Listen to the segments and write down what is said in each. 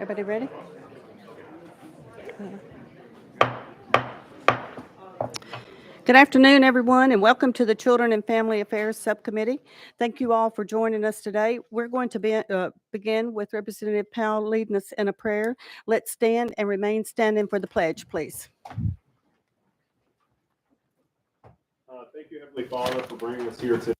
Everybody ready? Good afternoon, everyone, and welcome to the Children and Family Affairs Subcommittee. Thank you all for joining us today. We're going to begin with Representative Powell leading us in a prayer. Let's stand and remain standing for the pledge, please. Thank you, Heavenly Father, for bringing us here today.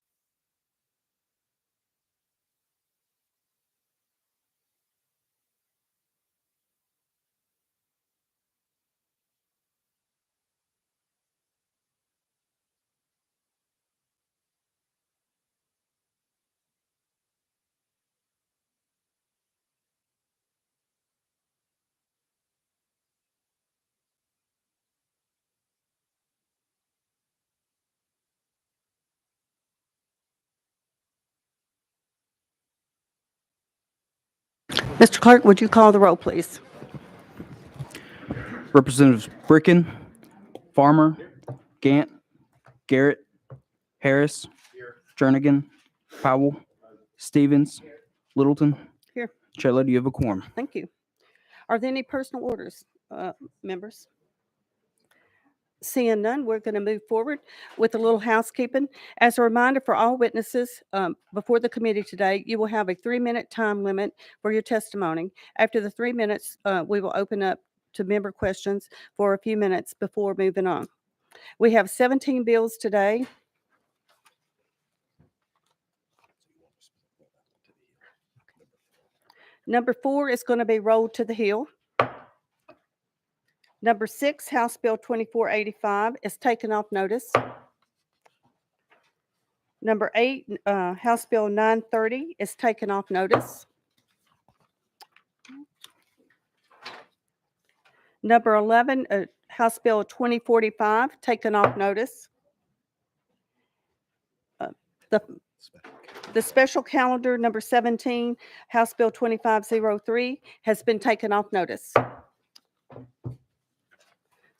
Mr. Clerk, would you call the roll, please? Representatives Bricken, Farmer, Gant, Garrett, Harris, Jernigan, Powell, Stevens, Littleton. Here. Chair Lady, you have a quorum. Thank you. Are there any personal orders, members? Seeing none, we're going to move forward with a little housekeeping. As a reminder for all witnesses before the committee today, you will have a 3-minute time limit for your testimony. After the 3 minutes, we will open up to member questions for a few minutes before moving on. We have 17 bills today. Number 4 is going to be rolled to the Hill. Number 6, House Bill 2485, is taken off notice. Number 8, House Bill 930, is taken off notice. Number 11, House Bill 2045, taken off notice. The special calendar, number 17, House Bill 2503, has been taken off notice.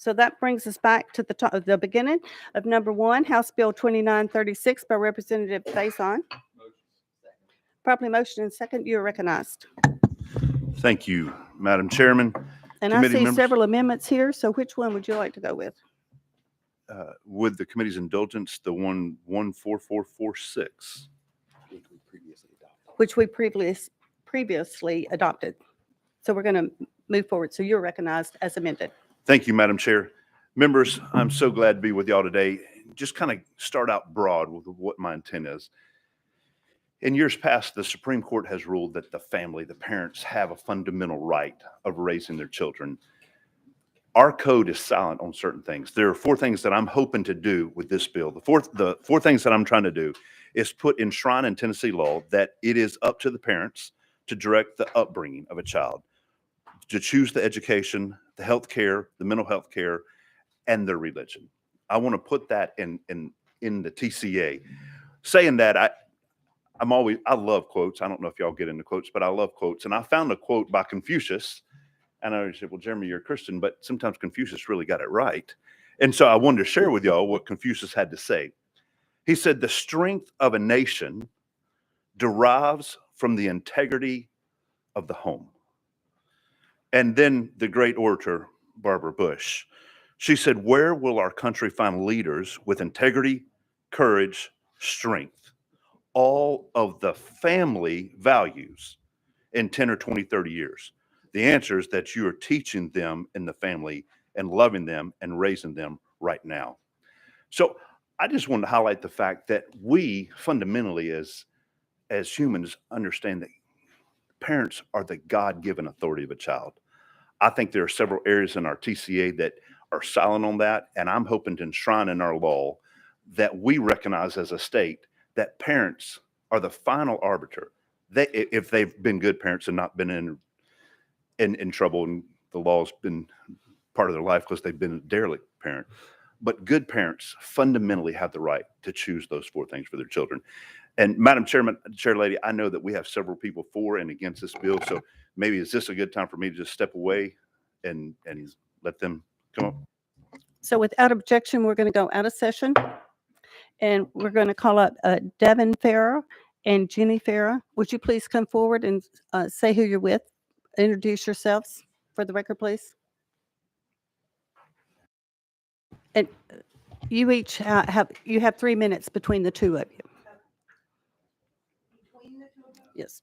So that brings us back to the beginning of number 1, House Bill 2936 by Representative Faison. Properly motion and second. You're recognized. Thank you, Madam Chairman. And I see several amendments here, so which one would you like to go with? With the committee's indulgence, the 14446. Which we previously adopted. So we're going to move forward. So you're recognized as amended. Thank you, Madam Chair. Members, I'm so glad to be with y'all today. Just kind of start out broad with what my intent is. In years past, the Supreme Court has ruled that the family, the parents, have a fundamental right of raising their children. Our code is silent on certain things. There are 4 things that I'm hoping to do with this bill. The four things that I'm trying to do is enshrine in Tennessee law that it is up to the parents to direct the upbringing of a child, to choose the education, the health care, the mental health care, and their religion. I want to put that in the TCA. Saying that, I love quotes. I don't know if y'all get into quotes, but I love quotes. And I found a quote by Confucius. And I said, well, Jeremy, you're a Christian, but sometimes Confucius really got it right. And so I wanted to share with y'all what Confucius had to say. He said, the strength of a nation derives from the integrity of the home. And then the great orator, Barbara Bush, she said, where will our country find leaders with integrity, courage, strength, all of the family values in 10 or 20, 30 years? The answer is that you are teaching them in the family and loving them and raising them right now. So I just wanted to highlight the fact that we fundamentally as humans understand that parents are the God-given authority of a child. I think there are several areas in our TCA that are silent on that, and I'm hoping to enshrine in our law that we recognize as a state that parents are the final arbiter. If they've been good parents and not been in trouble and the law's been part of their life because they've been a derelict parent. But good parents fundamentally have the right to choose those 4 things for their children. And Madam Chairman, Chair Lady, I know that we have several people for and against this bill. So maybe is this a good time for me to just step away and let them come up? So without objection, we're going to go out of session. And we're going to call up Devin Farah and Jenny Farah. Would you please come forward and say who you're with introduce yourselves for the record, please. And you each have 3 minutes between the two of you. Yes.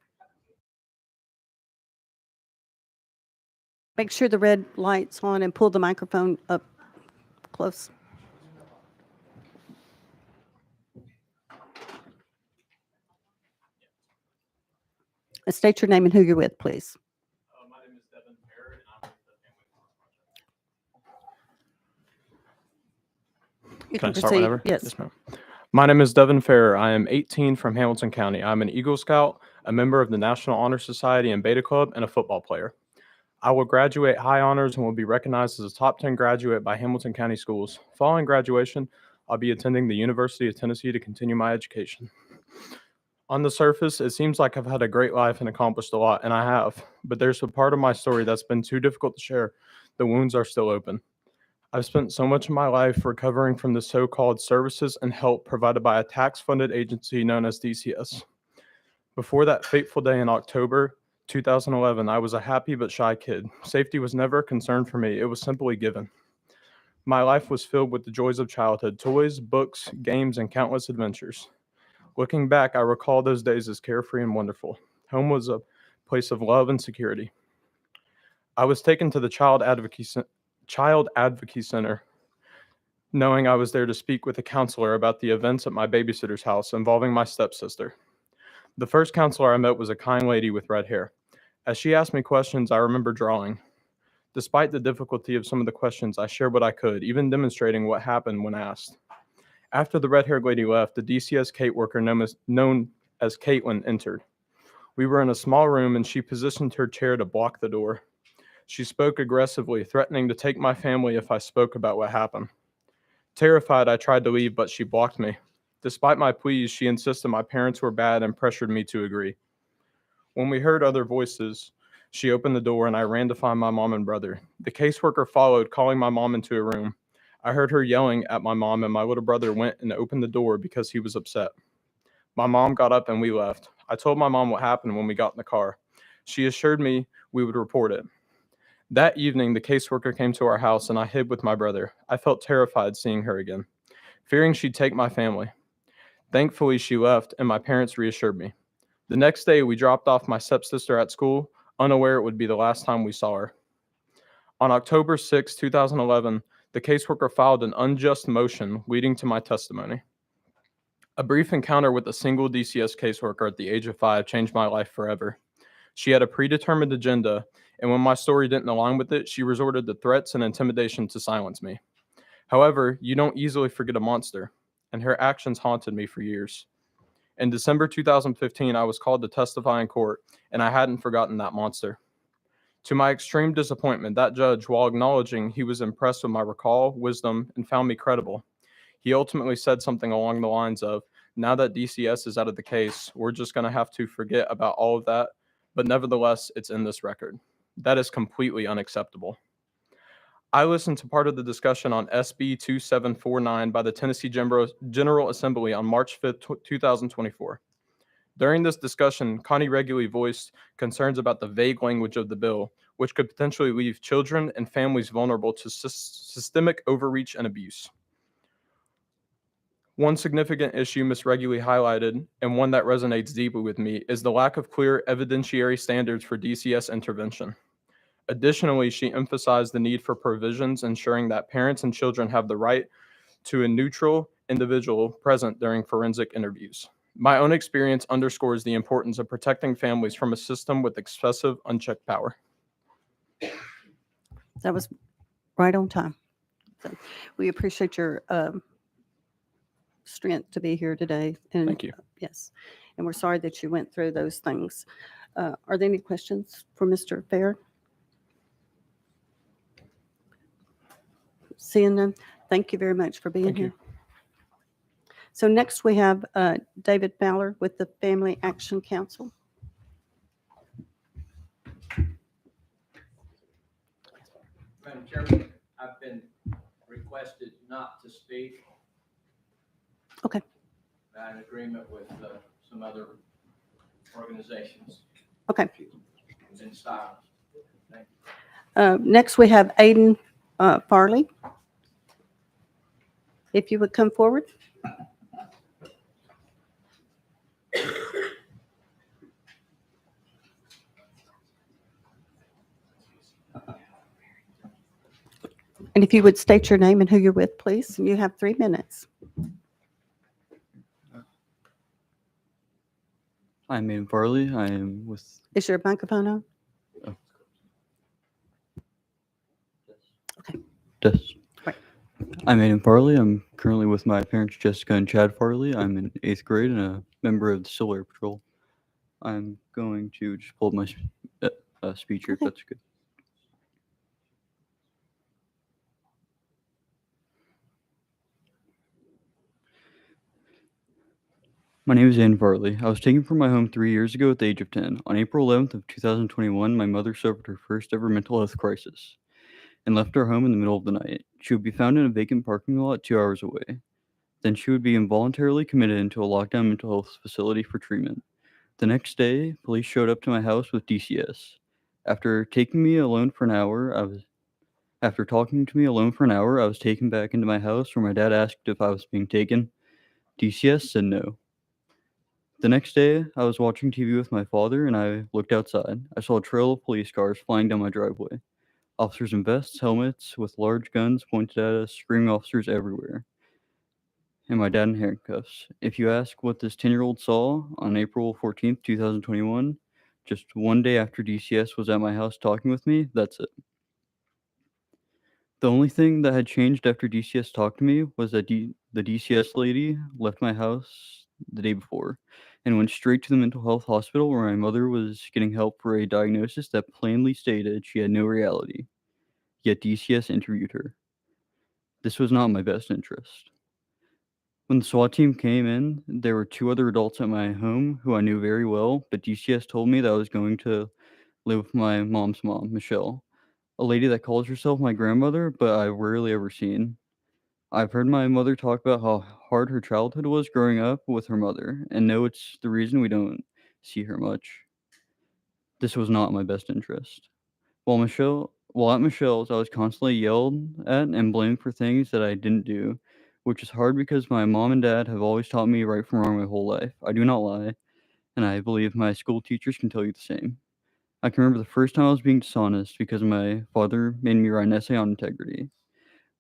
Make sure the red light's on and pull the microphone up close. State your name and who you're with, please. My name is Devin Fair, and I'm with the Family Farm Project. You Can I start proceed. whenever? Yes. ma'am. My name is Devin Fair. I am 18 from Hamilton County. I'm an Eagle Scout, a member of the National Honor Society and Beta Club, and a football player. I will graduate high honors and will be recognized as a top 10 graduate by Hamilton County Schools. Following graduation, I'll be attending the University of Tennessee to continue my education. On the surface, it seems like I've had a great life and accomplished a lot, and I have. But there's a part of my story that's been too difficult to share. The wounds are still open. I've spent so much of my life recovering from the so-called services and help provided by a tax-funded agency known as DCS. Before that fateful day in October 2011, I was a happy but shy kid. Safety was never a concern for me. It was simply given. My life was filled with the joys of childhood, toys, books, games, and countless adventures. Looking back, I recall those days as carefree and wonderful. Home was a place of love and security. I was taken to the Child Advocacy Center, knowing I was there to speak with a counselor about the events at my babysitter's house involving my stepsister. The first counselor I met was a kind lady with red hair. As she asked me questions, I remember drawing. Despite the difficulty of some of the questions, I shared what I could, even demonstrating what happened when asked. After the red-haired lady left, the DCS caseworker known as Caitlin entered. We were in a small room and she positioned her chair to block the door. She spoke aggressively, threatening to take my family if I spoke about what happened. Terrified, I tried to leave, but she blocked me. Despite my pleas, she insisted my parents were bad and pressured me to agree. When we heard other voices, she opened the door and I ran to find my mom and brother. The caseworker followed, calling my mom into a room. I heard her yelling at my mom, and my little brother went and opened the door because he was upset. My mom got up and we left. I told my mom what happened when we got in the car. She assured me we would report it. That evening, the caseworker came to our house and I hid with my brother. I felt terrified seeing her again, fearing she'd take my family. Thankfully, she left and my parents reassured me. The next day, we dropped off my stepsister at school, unaware it would be the last time we saw her. On October 6, 2011, the caseworker filed an unjust motion leading to my testimony. A brief encounter with a single DCS caseworker at the age of 5 changed my life forever. She had a predetermined agenda, and when my story didn't align with it, she resorted to threats and intimidation to silence me. However, you don't easily forget a monster, and her actions haunted me for years. In December 2015, I was called to testify in court, and I hadn't forgotten that monster. To my extreme disappointment, that judge, while acknowledging he was impressed with my recall, wisdom, and found me credible, he ultimately said something along the lines of, now that DCS is out of the case, we're just going to have to forget about all of that, but nevertheless, it's in this record. That is completely unacceptable. I listened to part of the discussion on SB 2749 by the Tennessee General Assembly on March 5th, 2024. During this discussion, Connie regularly voiced concerns about the vague language of the bill, which could potentially leave children and families vulnerable to systemic overreach and abuse. One significant issue Ms. Regularly highlighted, and one that resonates deeply with me, is the lack of clear evidentiary standards for DCS intervention. Additionally, she emphasized the need for provisions ensuring that parents and children have the right to a neutral individual present during forensic interviews. My own experience underscores the importance of protecting families from a system with excessive unchecked power. That was right on time. So we appreciate your strength to be here today. And Thank you. yes, and we're sorry that you went through those things. Are there any questions for Mr. Fair? Seeing none, thank you very much for being Thank here. you. So next we have David Fowler with the Family Action Council. Madam Chairman, I've been requested not to speak. Okay. I'm in agreement with some other organizations. Okay. In silence. Next, we have Aiden Farley. If you would come forward. And if you would state your name and who you're with, please. You have 3 minutes. I'm Aiden Farley. I am with. Is your microphone on? Yes. Right. I'm Aiden Farley. I'm currently with my parents, Jessica and Chad Farley. I'm in 8th grade and a member of the Civil Air Patrol. I'm going to just pull up my speech here, if Okay. that's good. My name is Aiden Farley. I was taken from my home 3 years ago at the age of 10. On April 11th of 2021, my mother suffered her first ever mental health crisis and left our home in the middle of the night. She would be found in a vacant parking lot 2 hours away. Then she would be involuntarily committed into a lockdown mental health facility for treatment. The next day, police showed up to my house with DCS. After talking to me alone for an hour, I was taken back into my house where my dad asked if I was being taken. DCS said no. The next day, I was watching TV with my father and I looked outside. I saw a trail of police cars flying down my driveway. Officers in vests, helmets, with large guns pointed at us, screaming officers everywhere. And my dad in handcuffs. If you ask what this 10-year-old saw on April 14th, 2021, just one day after DCS was at my house talking with me, that's it. The only thing that had changed after DCS talked to me was that the DCS lady left my house the day before and went straight to the mental health hospital where my mother was getting help for a diagnosis that plainly stated she had no reality. Yet DCS interviewed her. This was not in my best interest. When the SWAT team came in, there were 2 other adults at my home who I knew very well, but DCS told me that I was going to live with my mom's mom, Michelle, a lady that calls herself my grandmother, but I've rarely ever seen. I've heard my mother talk about how hard her childhood was growing up with her mother, and know it's the reason we don't see her much. This was not in my best interest. While at Michelle's, I was constantly yelled at and blamed for things that I didn't do, which is hard because my mom and dad have always taught me right from wrong my whole life. I do not lie, and I believe my school teachers can tell you the same. I can remember the first time I was being dishonest because my father made me write an essay on integrity.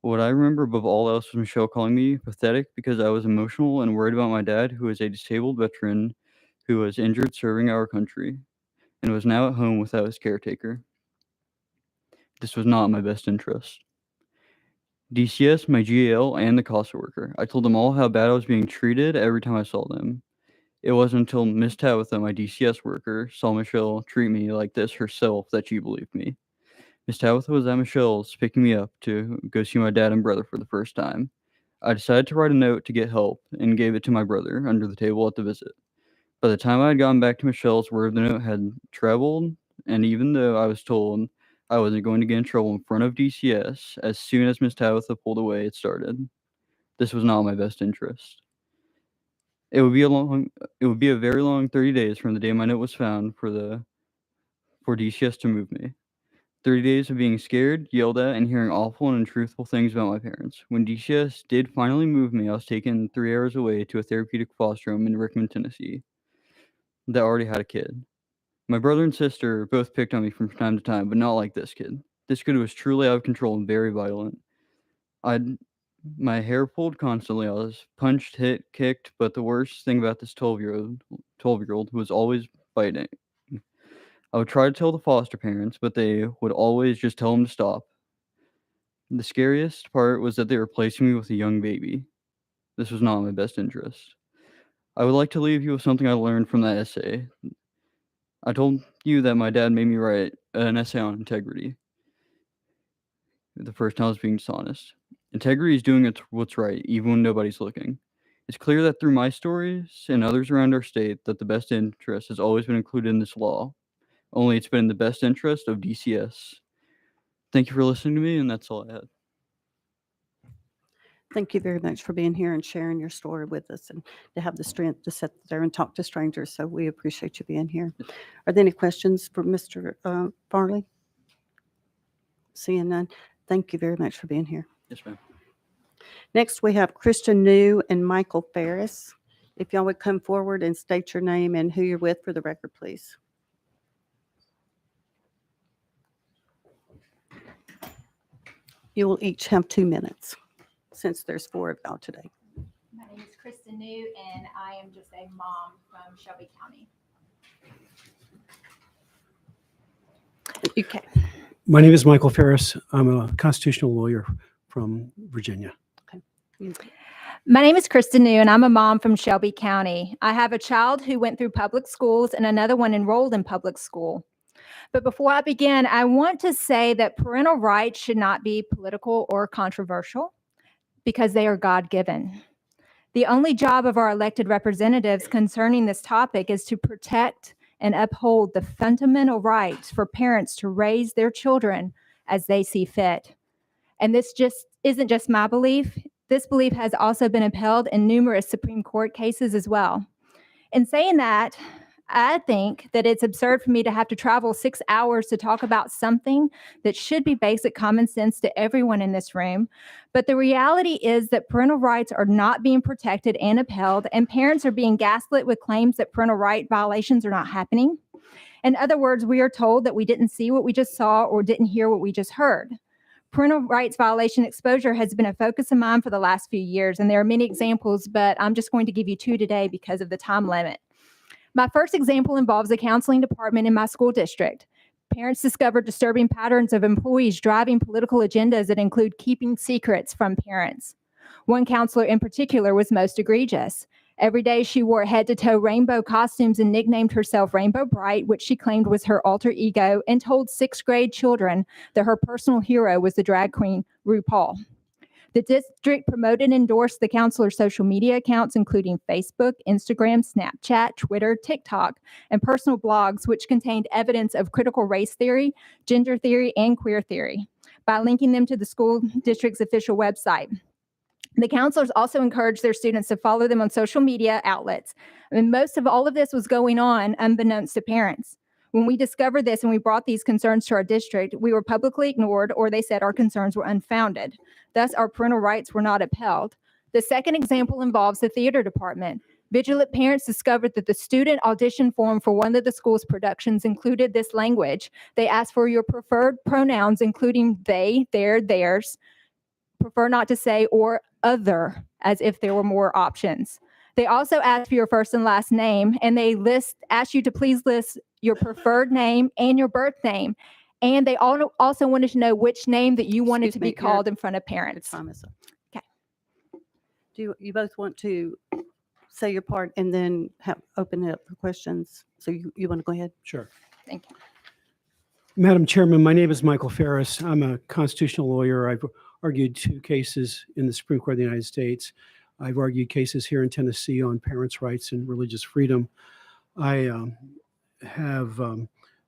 What I remember above all else was Michelle calling me pathetic because I was emotional and worried about my dad, who is a disabled veteran who was injured serving our country and was now at home without his caretaker. This was not in my best interest. DCS, my GAL, and the CASA worker. I told them all how bad I was being treated every time I saw them. It wasn't until Miss Tabitha, my DCS worker, saw Michelle treat me like this herself that she believed me. Miss Tabitha was at Michelle's picking me up to go see my dad and brother for the first time. I decided to write a note to get help and gave it to my brother under the table at the visit. By the time I had gotten back to Michelle's, word of the note had traveled, and even though I was told I wasn't going to get in trouble in front of DCS, as soon as Miss Tabitha pulled away, it started. This was not in my best interest. It would be a very long 30 days from the day my note was found for DCS to move me. 30 days of being scared, yelled at, and hearing awful and untruthful things about my parents. When DCS did finally move me, I was taken 3 hours away to a therapeutic foster home in Rickman, Tennessee, that already had a kid. My brother and sister both picked on me from time to time, but not like this kid. This kid was truly out of control and very violent. My hair pulled constantly. I was punched, hit, kicked, but the worst thing about this 12-year-old was always biting. I would try to tell the foster parents, but they would always just tell him to stop. The scariest part was that they were placing me with a young baby. This was not in my best interest. I would like to leave you with something I learned from that essay. I told you that my dad made me write an essay on integrity. The first time I was being dishonest. Integrity is doing what's right, even when nobody's looking. It's clear that through my stories and others around our state that the best interest has always been included in this law. Only it's been in the best interest of DCS. Thank you for listening to me, and that's all I had. Thank you very much for being here and sharing your story with us and to have the strength to sit there and talk to strangers. So we appreciate you being here. Are there any questions for Mr. Farley? Seeing none, thank you very much for being here. Yes, ma'am. Next, we have Kristen New and Michael Ferris. If y'all would come forward and state your name and who you're with for the record, please. You will each have 2 minutes, since there's 4 of y'all today. My name is Kristen New, and I am just a mom from Shelby County. Okay. My name is Michael Ferris. I'm a constitutional lawyer from Virginia. My name is Kristen New, and I'm a mom from Shelby County. I have a child who went through public schools and another one enrolled in public school. But before I begin, I want to say that parental rights should not be political or controversial because they are God-given. The only job of our elected representatives concerning this topic is to protect and uphold the fundamental rights for parents to raise their children as they see fit. And this just isn't just my belief. This belief has also been upheld in numerous Supreme Court cases as well. In saying that, I think that it's absurd for me to have to travel 6 hours to talk about something that should be basic common sense to everyone in this room. But the reality is that parental rights are not being protected and upheld, and parents are being gaslit with claims that parental right violations are not happening. In other words, we are told that we didn't see what we just saw or didn't hear what we just heard. Parental rights violation exposure has been a focus of mine for the last few years, and there are many examples, but I'm just going to give you 2 today because of the time limit. My first example involves a counseling department in my school district. Parents discovered disturbing patterns of employees driving political agendas that include keeping secrets from parents. One counselor in particular was most egregious. Every day she wore head-to-toe rainbow costumes and nicknamed herself Rainbow Bright, which she claimed was her alter ego, and told 6th grade children that her personal hero was the drag queen RuPaul. The district promoted and endorsed the counselor's social media accounts, including Facebook, Instagram, Snapchat, Twitter, TikTok, and personal blogs, which contained evidence of critical race theory, gender theory, and queer theory, by linking them to the school district's official website. The counselors also encouraged their students to follow them on social media outlets. And most of all of this was going on unbeknownst to parents. When we discovered this and we brought these concerns to our district, we were publicly ignored, or they said our concerns were unfounded. Thus, our parental rights were not upheld. The second example involves the theater department. Vigilant parents discovered that the student audition form for one of the school's productions included this language. They asked for your preferred pronouns, including they, their, theirs, prefer not to say, or other, as if there were more options. They also asked for your first and last name, and they asked you to please list your preferred name and your birth name. And they also wanted to know which name that you wanted to be called in front of parents. Okay. Do you both want to say your part and then open it up for questions? So you want to go ahead? Sure. Thank you. Madam Chairman, my name is Michael Ferris. I'm a constitutional lawyer. I've argued 2 cases in the Supreme Court of the United States. I've argued cases here in Tennessee on parents' rights and religious freedom. I have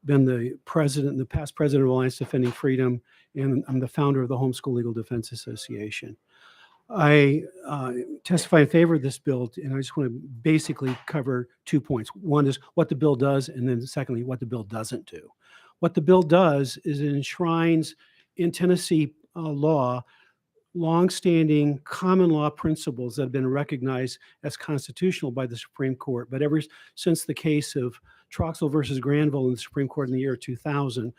been the past president of Alliance Defending Freedom, and I'm the founder of the Homeschool Legal Defense Association. I testify in favor of this bill, and I just want to basically cover 2 points. One is what the bill does, and then secondly, what the bill doesn't do. What the bill does is it enshrines in Tennessee law longstanding common law principles that have been recognized as constitutional by the Supreme Court. But ever since the case of Troxel versus Granville in the Supreme Court in the year 2000,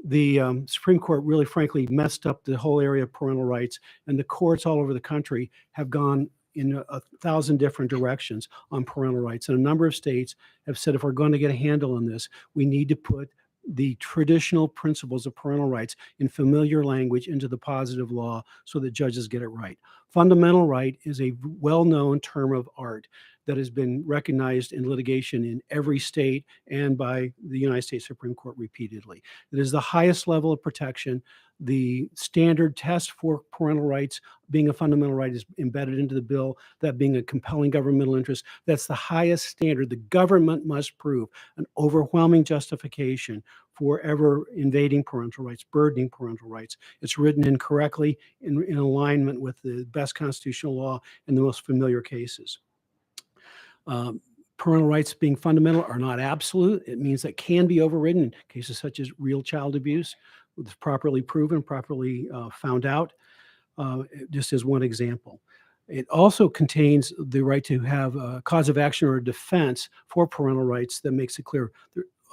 the Supreme Court really, frankly, messed up the whole area of parental rights, and the courts all over the country have gone in 1,000 different directions on parental rights. And a number of states have said, if we're going to get a handle on this, we need to put the traditional principles of parental rights in familiar language into the positive law so that judges get it right. Fundamental right is a well-known term of art that has been recognized in litigation in every state and by the United States Supreme Court repeatedly. It is the highest level of protection. The standard test for parental rights being a fundamental right is embedded into the bill, that being a compelling governmental interest. That's the highest standard. The government must prove an overwhelming justification for ever invading parental rights, burdening parental rights. It's written in correctly in alignment with the best constitutional law in the most familiar cases. Parental rights being fundamental are not absolute. It means that can be overridden in cases such as real child abuse. was properly proven, properly found out, just as one example. It also contains the right to have a cause of action or a defense for parental rights that makes it clear.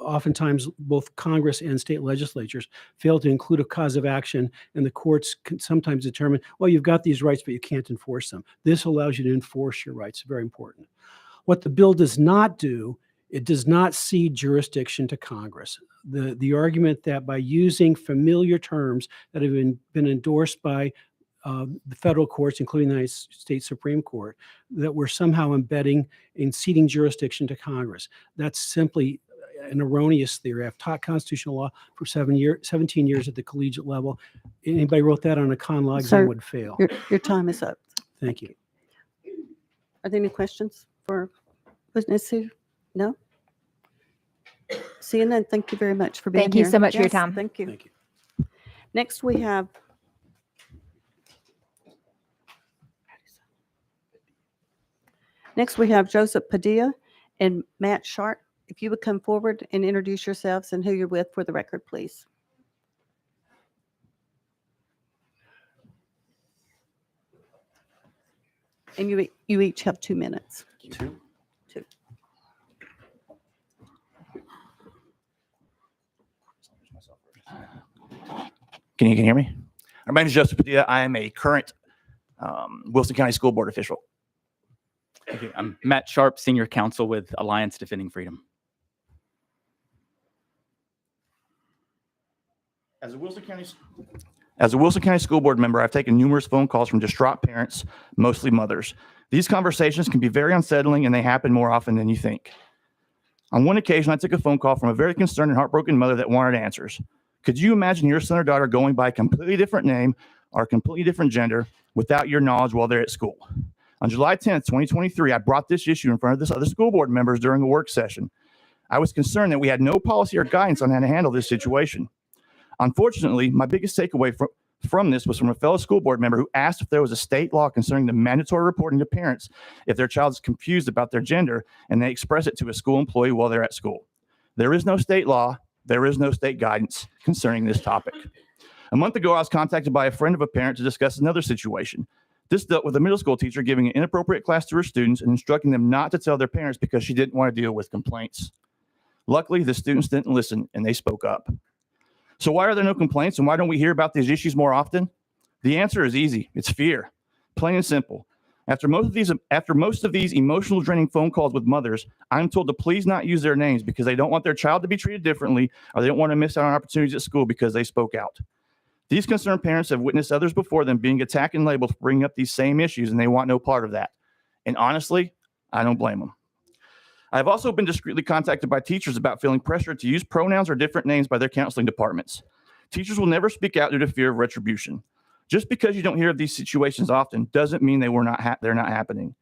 Oftentimes, both Congress and state legislatures fail to include a cause of action, and the courts can sometimes determine, well, you've got these rights, but you can't enforce them. This allows you to enforce your rights. Very important. What the bill does not do, it does not cede jurisdiction to Congress. The argument that by using familiar terms that have been endorsed by the federal courts, including the United States Supreme Court, that we're somehow embedding and ceding jurisdiction to Congress. That's simply an erroneous theory. I've taught constitutional law for 17 years at the collegiate level. Anybody wrote that on a con law exam Sir, would fail. Your time is up. Thank you. Are there any questions for witness who? No? Seeing none, thank you very much for being here. Thank you so much for your Yes, time. Thank you. Thank you. Next, we have Joseph Padilla and Matt Sharp. If you would come forward and introduce yourselves and who you're with for the record, please. And you each have 2 minutes. Two. Can you hear me? My name is Joseph Padilla. I am a current Wilson County School Board official. Okay, I'm Matt Sharp, Senior Counsel with Alliance Defending Freedom. As a Wilson County School Board member, I've taken numerous phone calls from distraught parents, mostly mothers. These conversations can be very unsettling, and they happen more often than you think. On one occasion, I took a phone call from a very concerned and heartbroken mother that wanted answers. Could you imagine your son or daughter going by a completely different name or a completely different gender without your knowledge while they're at school? On July 10th, 2023, I brought this issue in front of this other school board members during a work session. I was concerned that we had no policy or guidance on how to handle this situation. Unfortunately, my biggest takeaway from this was from a fellow school board member who asked if there was a state law concerning the mandatory reporting to parents if their child is confused about their gender and they express it to a school employee while they're at school. There is no state law. There is no state guidance concerning this topic. A month ago, I was contacted by a friend of a parent to discuss another situation. This dealt with a middle school teacher giving an inappropriate class to her students and instructing them not to tell their parents because she didn't want to deal with complaints. Luckily, the students didn't listen and they spoke up. So why are there no complaints and why don't we hear about these issues more often? The answer is easy. It's fear. Plain and simple. After most of these emotional draining phone calls with mothers, I'm told to please not use their names because they don't want their child to be treated differently or they don't want to miss out on opportunities at school because they spoke out. These concerned parents have witnessed others before them being attacked and labeled for bringing up these same issues, and they want no part of that. And honestly, I don't blame them. I've also been discreetly contacted by teachers about feeling pressured to use pronouns or different names by their counseling departments. Teachers will never speak out due to fear of retribution. Just because you don't hear of these situations often doesn't mean they're not happening.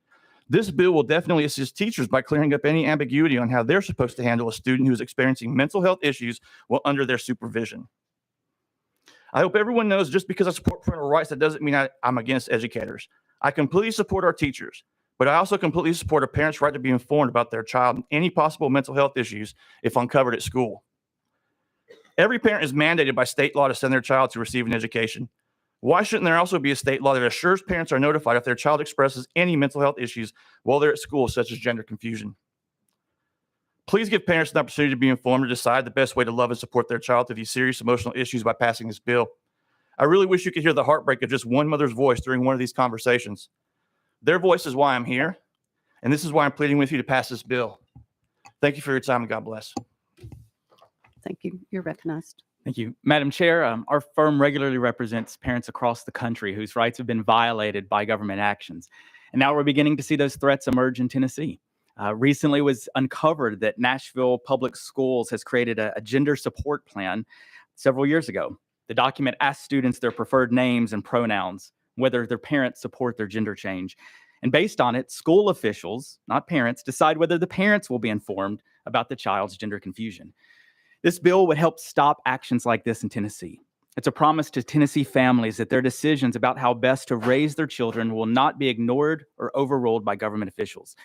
This bill will definitely assist teachers by clearing up any ambiguity on how they're supposed to handle a student who is experiencing mental health issues while under their supervision. I hope everyone knows just because I support parental rights, that doesn't mean I'm against educators. I completely support our teachers, but I also completely support a parent's right to be informed about their child and any possible mental health issues if uncovered at school. Every parent is mandated by state law to send their child to receive an education. Why shouldn't there also be a state law that assures parents are notified if their child expresses any mental health issues while they're at school, such as gender confusion? Please give parents an opportunity to be informed and decide the best way to love and support their child through these serious emotional issues by passing this bill. I really wish you could hear the heartbreak of just one mother's voice during one of these conversations. Their voice is why I'm here, and this is why I'm pleading with you to pass this bill. Thank you for your time, and God bless. Thank you. You're recognized. Thank you. Madam Chair, our firm regularly represents parents across the country whose rights have been violated by government actions. And now we're beginning to see those threats emerge in Tennessee. Recently, it was uncovered that Nashville Public Schools has created a gender support plan several years ago. The document asks students their preferred names and pronouns, whether their parents support their gender change. And based on it, school officials, not parents, decide whether the parents will be informed about the child's gender confusion. This bill would help stop actions like this in Tennessee. It's a promise to Tennessee families that their decisions about how best to raise their children will not be ignored or overruled by government officials.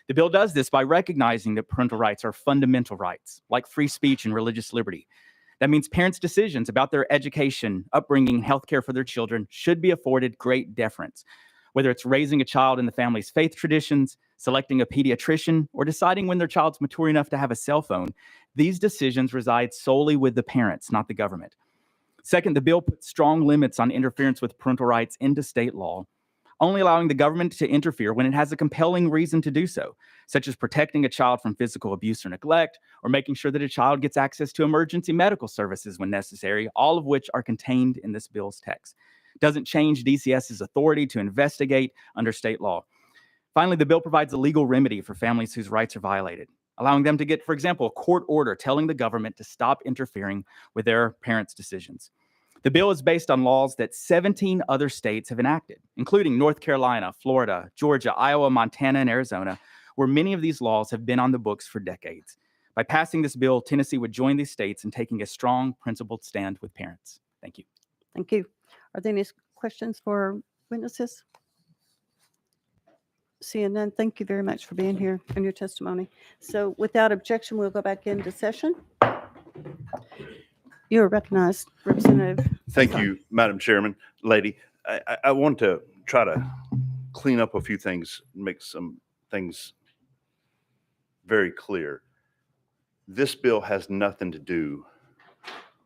The bill does this by recognizing that parental rights are fundamental rights, like free speech and religious liberty. That means parents' decisions about their education, upbringing, and healthcare for their children should be afforded great deference. Whether it's raising a child in the family's faith traditions, selecting a pediatrician, or deciding when their child's mature enough to have a cell phone, these decisions reside solely with the parents, not the government. Second, the bill puts strong limits on interference with parental rights into state law, only allowing the government to interfere when it has a compelling reason to do so, such as protecting a child from physical abuse or neglect, or making sure that a child gets access to emergency medical services when necessary, all of which are contained in this bill's text. It doesn't change DCS's authority to investigate under state law. Finally, the bill provides a legal remedy for families whose rights are violated, allowing them to get, for example, a court order telling the government to stop interfering with their parents' decisions. The bill is based on laws that 17 other states have enacted, including North Carolina, Florida, Georgia, Iowa, Montana, and Arizona, where many of these laws have been on the books for decades. By passing this bill, Tennessee would join these states in taking a strong, principled stand with parents. Thank you. Thank you. Are there any questions for witnesses? Seeing none, thank you very much for being here and your testimony. So without objection, we'll go back into session. You are recognized, Representative. Thank Sorry. you, Madam Chairman. Lady, I want to try to clean up a few things, make some things very clear. This bill has nothing to do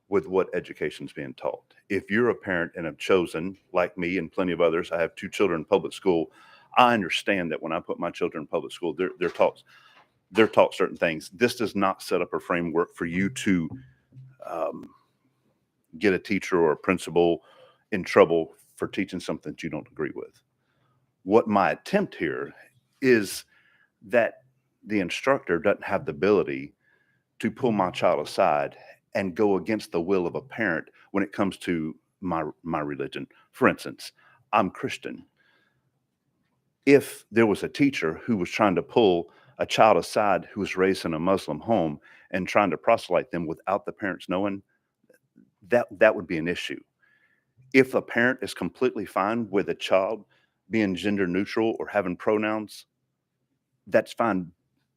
with what education's being taught. If you're a parent and have chosen, like me and plenty of others, I have 2 children in public school, I understand that when I put my children in public school, they're taught certain things. This does not set up a framework for you to get a teacher or a principal in trouble for teaching something that you don't agree with. What my attempt here is that the instructor doesn't have the ability to pull my child aside and go against the will of a parent when it comes to my religion. For instance, I'm Christian. If there was a teacher who was trying to pull a child aside who was raised in a Muslim home and trying to proselyte them without the parents knowing, that would be an issue. If a parent is completely fine with a child being gender neutral or having pronouns, that's fine.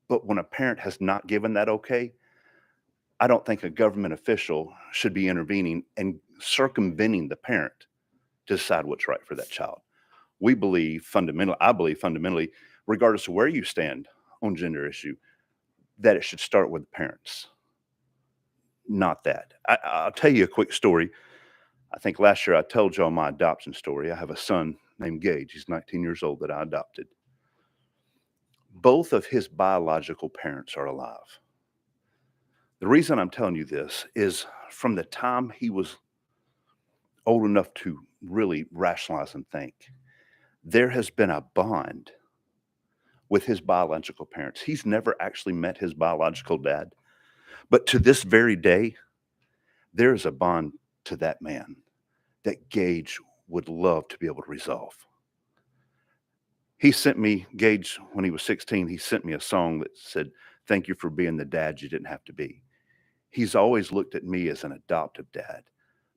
But when a parent has not given that okay, I don't think a government official should be intervening and circumventing the parent to decide what's right for that child. I believe fundamentally, regardless of where you stand on gender issue, that it should start with the parents. Not that. I'll tell you a quick story. I think last year I told y'all my adoption story. I have a son named Gage. He's 19 years old that I adopted. Both of his biological parents are alive. The reason I'm telling you this is from the time he was old enough to really rationalize and think, there has been a bond with his biological parents. He's never actually met his biological dad. But to this very day, there is a bond to that man that Gage would love to be able to resolve. He sent me, Gage, when he was 16, he sent me a song that said, "Thank you for being the dad you didn't have to be." He's always looked at me as an adoptive dad,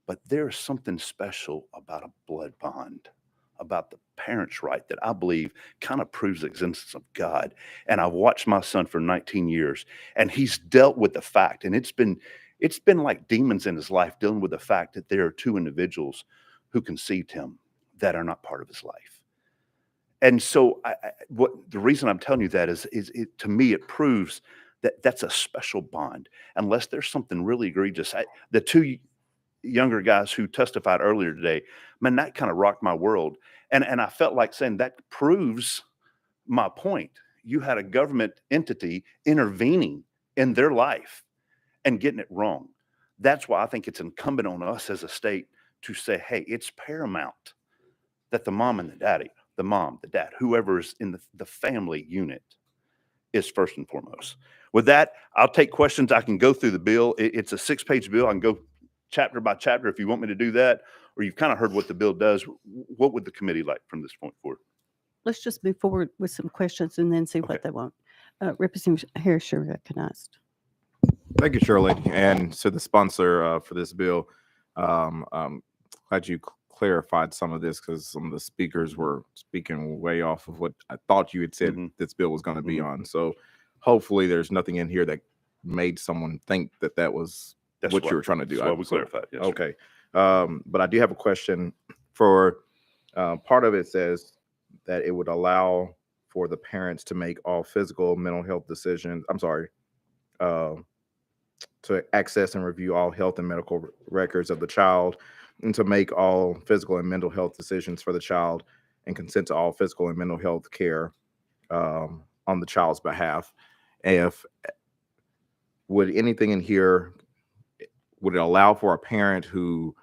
but there's something special about a blood bond, about the parents' right that I believe kind of proves the existence of God. And I've watched my son for 19 years, and he's dealt with the fact, and it's been like demons in his life dealing with the fact that there are 2 individuals who conceived him that are not part of his life. And so the reason I'm telling you that is to me, it proves that that's a special bond, unless there's something really egregious. The 2 younger guys who testified earlier today, man, that kind of rocked my world. And I felt like saying that proves my point. You had a government entity intervening in their life and getting it wrong. That's why I think it's incumbent on us as a state to say, hey, it's paramount that the mom and the daddy, the mom, the dad, whoever is in the family unit is first and foremost. With that, I'll take questions. I can go through the bill. It's a 6-page bill. I can go chapter by chapter if you want me to do that, or you've kind of heard what the bill does. What would the committee like from this point forward? Let's just move forward with some questions and then see what they want. Representative Harris, you're recognized. Thank you, Shirley. And to the sponsor for this bill, glad you clarified some of this because some of the speakers were speaking way off of what I thought you had said this bill was going to be on. So hopefully there's nothing in here that made someone think that was That's what why- you were trying to do. that's why we So- clarified. Yes, sir. Okay. But I do have a question for, part of it says that it would allow for the parents to make all physical, mental health decisions. I'm sorry, to access and review all health and medical records of the child, and to make all physical and mental health decisions for the child, and consent to all physical and mental health care on the child's behalf. If would anything in here, would it allow for a parent who,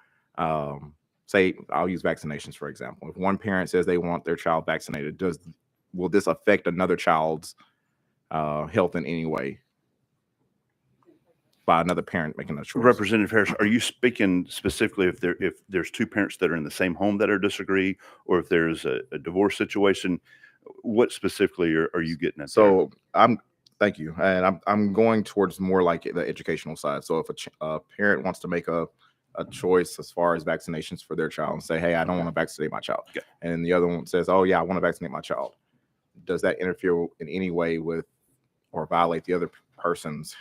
say, I'll use vaccinations for example. If one parent says they want their child vaccinated, will this affect another child's health in any way by another parent making a choice? Representative Harris, are you speaking specifically if there's two parents that are in the same home that are disagree, or if there's a divorce situation? What specifically are you getting at? So thank you, and I'm going towards more like the educational side. So if a parent wants to make a choice as far as vaccinations for their child and say, hey, I don't want to vaccinate my child, Okay. and the other one says, oh yeah, I want to vaccinate my child, does that interfere in any way with or violate the other person's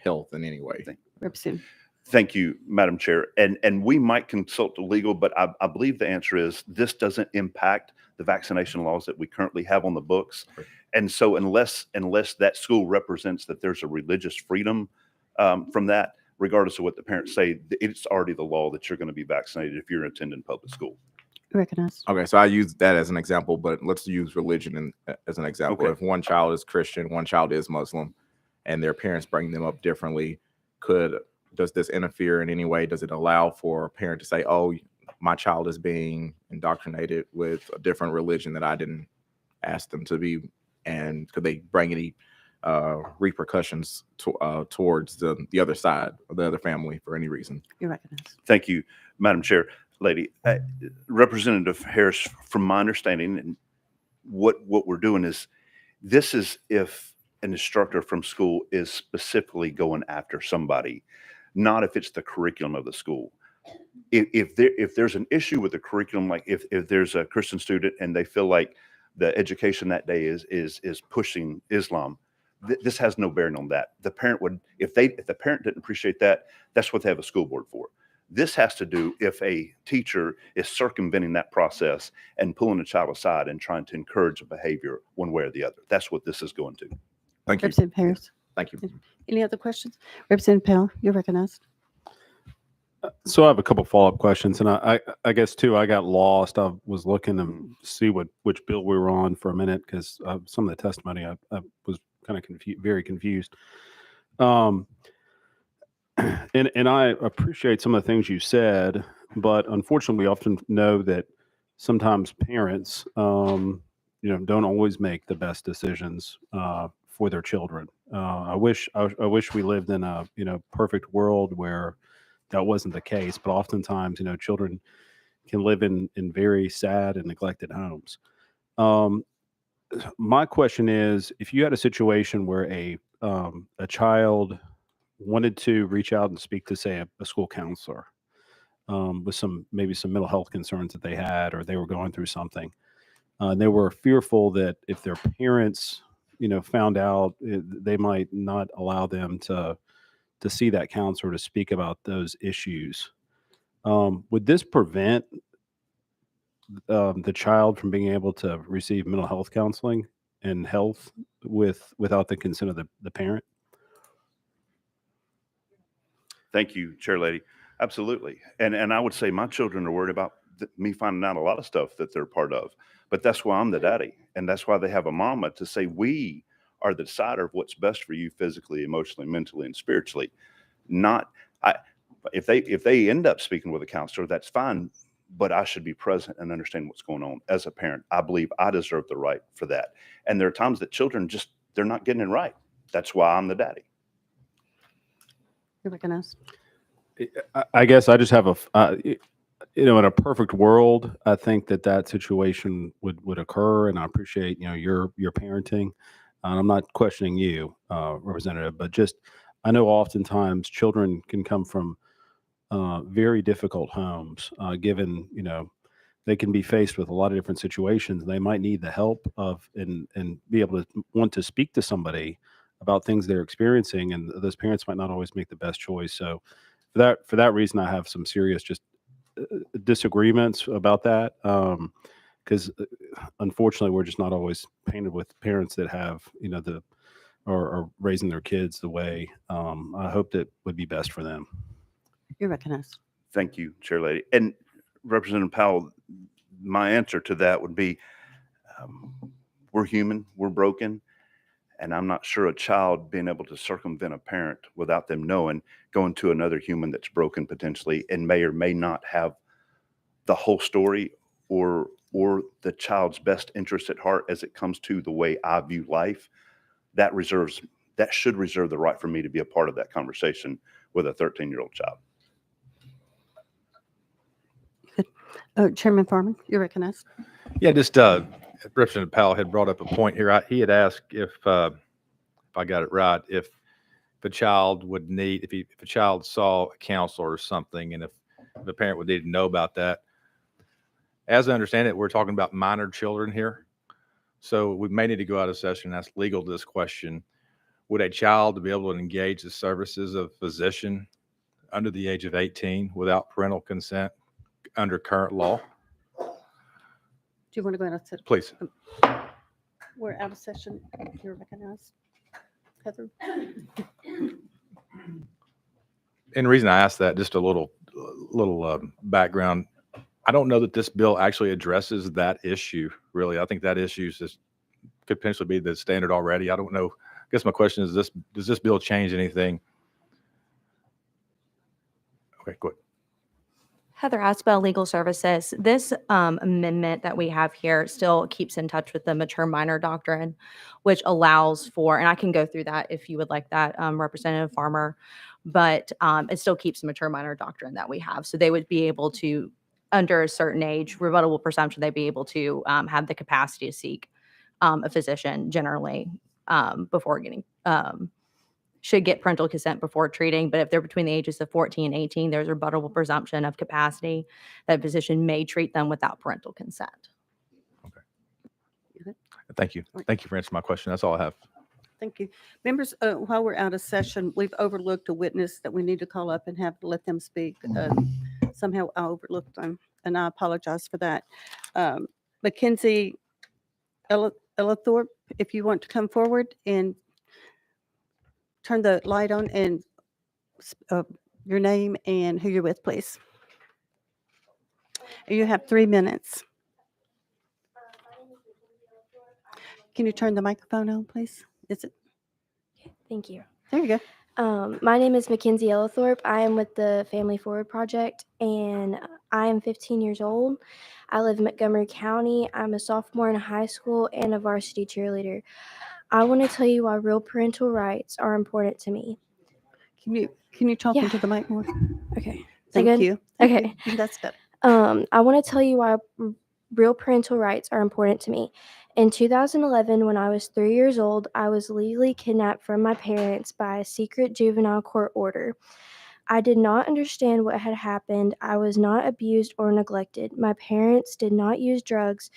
health in any way? Representative. Thank you, Madam Chair. And we might consult the legal, but I believe the answer is this doesn't impact the vaccination laws that we currently have on the books. Right. And so unless that school represents that there's a religious freedom from that, regardless of what the parents say, it's already the law that you're going to be vaccinated if you're attending public school. Recognized. Okay, so I use that as an example, but let's use religion as an example. Okay. If one child is Christian, one child is Muslim, and their parents bring them up differently, does this interfere in any way? Does it allow for a parent to say, oh, my child is being indoctrinated with a different religion that I didn't ask them to be, and could they bring any repercussions towards the other side or the other family for any reason? You're recognized. Thank you, Madam Chair. Lady, Representative Harris, from my understanding, and what we're doing is, this is if an instructor from school is specifically going after somebody, not if it's the curriculum of the school. If there's an issue with the curriculum, like if there's a Christian student and they feel like the education that day is pushing Islam, this has no bearing on that. The parent would, if the parent didn't appreciate that, that's what they have a school board for. This has to do if a teacher is circumventing that process and pulling a child aside and trying to encourage a behavior one way or the other. That's what this is going to. Thank you. Representative Harris. Thank you. Any other questions? Representative Powell, you're recognized. So I have a couple follow-up questions, and I guess too, I got lost. I was looking to see which bill we were on for a minute because some of the testimony I was kind of very confused. And I appreciate some of the things you said, but unfortunately, we often know that sometimes parents, don't always make the best decisions for their children. I wish we lived in a perfect world where that wasn't the case, but oftentimes, children can live in very sad and neglected homes. My question is, if you had a situation where a child wanted to reach out and speak to, say, a school counselor with maybe some mental health concerns that they had, or they were going through something, and they were fearful that if their parents, found out, they might not allow them to see that counselor to speak about those issues. Would this prevent the child from being able to receive mental health counseling and health without the consent of the parent? Thank you, Chair Lady. Absolutely. And I would say my children are worried about me finding out a lot of stuff that they're part of, but that's why I'm the daddy. And that's why they have a mama to say, we are the decider of what's best for you physically, emotionally, mentally, and spiritually. If they end up speaking with a counselor, that's fine, but I should be present and understand what's going on. As a parent, I believe I deserve the right for that. And there are times that children they're not getting it right. That's why I'm the daddy. You're recognized. I guess I just have in a perfect world, I think that situation would occur, and I appreciate your parenting. I'm not questioning you, Representative, but just I know oftentimes children can come from very difficult homes, given they can be faced with a lot of different situations. They might need the help of and be able to want to speak to somebody about things they're experiencing, and those parents might not always make the best choice. So for that reason, I have some serious just disagreements about that. Because unfortunately, we're just not always painted with parents that have, are raising their kids the way I hope that would be best for them. You're recognized. Thank you, Chair Lady. And Representative Powell, my answer to that would be, we're human, we're broken, and I'm not sure a child being able to circumvent a parent without them knowing, going to another human that's broken potentially and may or may not have the whole story or the child's best interest at heart as it comes to the way I view life, that should reserve the right for me to be a part of that conversation with a 13-year-old child. Chairman Farman, you're recognized. Yeah, just Representative Powell had brought up a point here. He had asked if I got it right, if a child would need, if a child saw a counselor or something, and if the parent would need to know about that. As I understand it, we're talking about minor children here. So we may need to go out of session and ask legal this question. Would a child be able to engage the services of a physician under the age of 18 without parental consent under current law? Do you want to go out of session? Please. We're out of session. You're recognized. Heather? And the reason I asked that, just a little background, I don't know that this bill actually addresses that issue, really. I think that issue could potentially be the standard already. I don't know. I guess my question is this: does this bill change anything? Okay, good. Heather Aspel, Legal Services. This amendment that we have here still keeps in touch with the mature minor doctrine, which allows for, and I can go through that if you would like that, Representative Farmer, but it still keeps the mature minor doctrine that we have. So they would be able to, under a certain age, rebuttable presumption, they'd be able to have the capacity to seek a physician generally before getting should get parental consent before treating, but if they're between the ages of 14 and 18, there's a rebuttable presumption of capacity that a physician may treat them without parental consent. Okay. Thank you. Thank you for answering my question. That's all I have. Thank you. Members, while we're out of session, we've overlooked a witness that we need to call up and have to let them speak. Somehow I overlooked them, and I apologize for that. Mackenzie Ellithorpe, if you want to come forward and turn the light on and your name and who you're with, please. You have 3 minutes. Can you turn the microphone on, please? Is it? Thank you. There you go. My name is Mackenzie Ellithorpe. I am with the Family Forward Project, and I am 15 years old. I live in Montgomery County. I'm a sophomore in high school and a varsity cheerleader. I want to tell you why real parental rights are important to me. Can you talk into the mic more? Okay. Thank you. Okay. That's good. I want to tell you why real parental rights are important to me. In 2011, when I was 3 years old, I was legally kidnapped from my parents by a secret juvenile court order. I did not understand what had happened. I was not abused or neglected. My parents did not use drugs.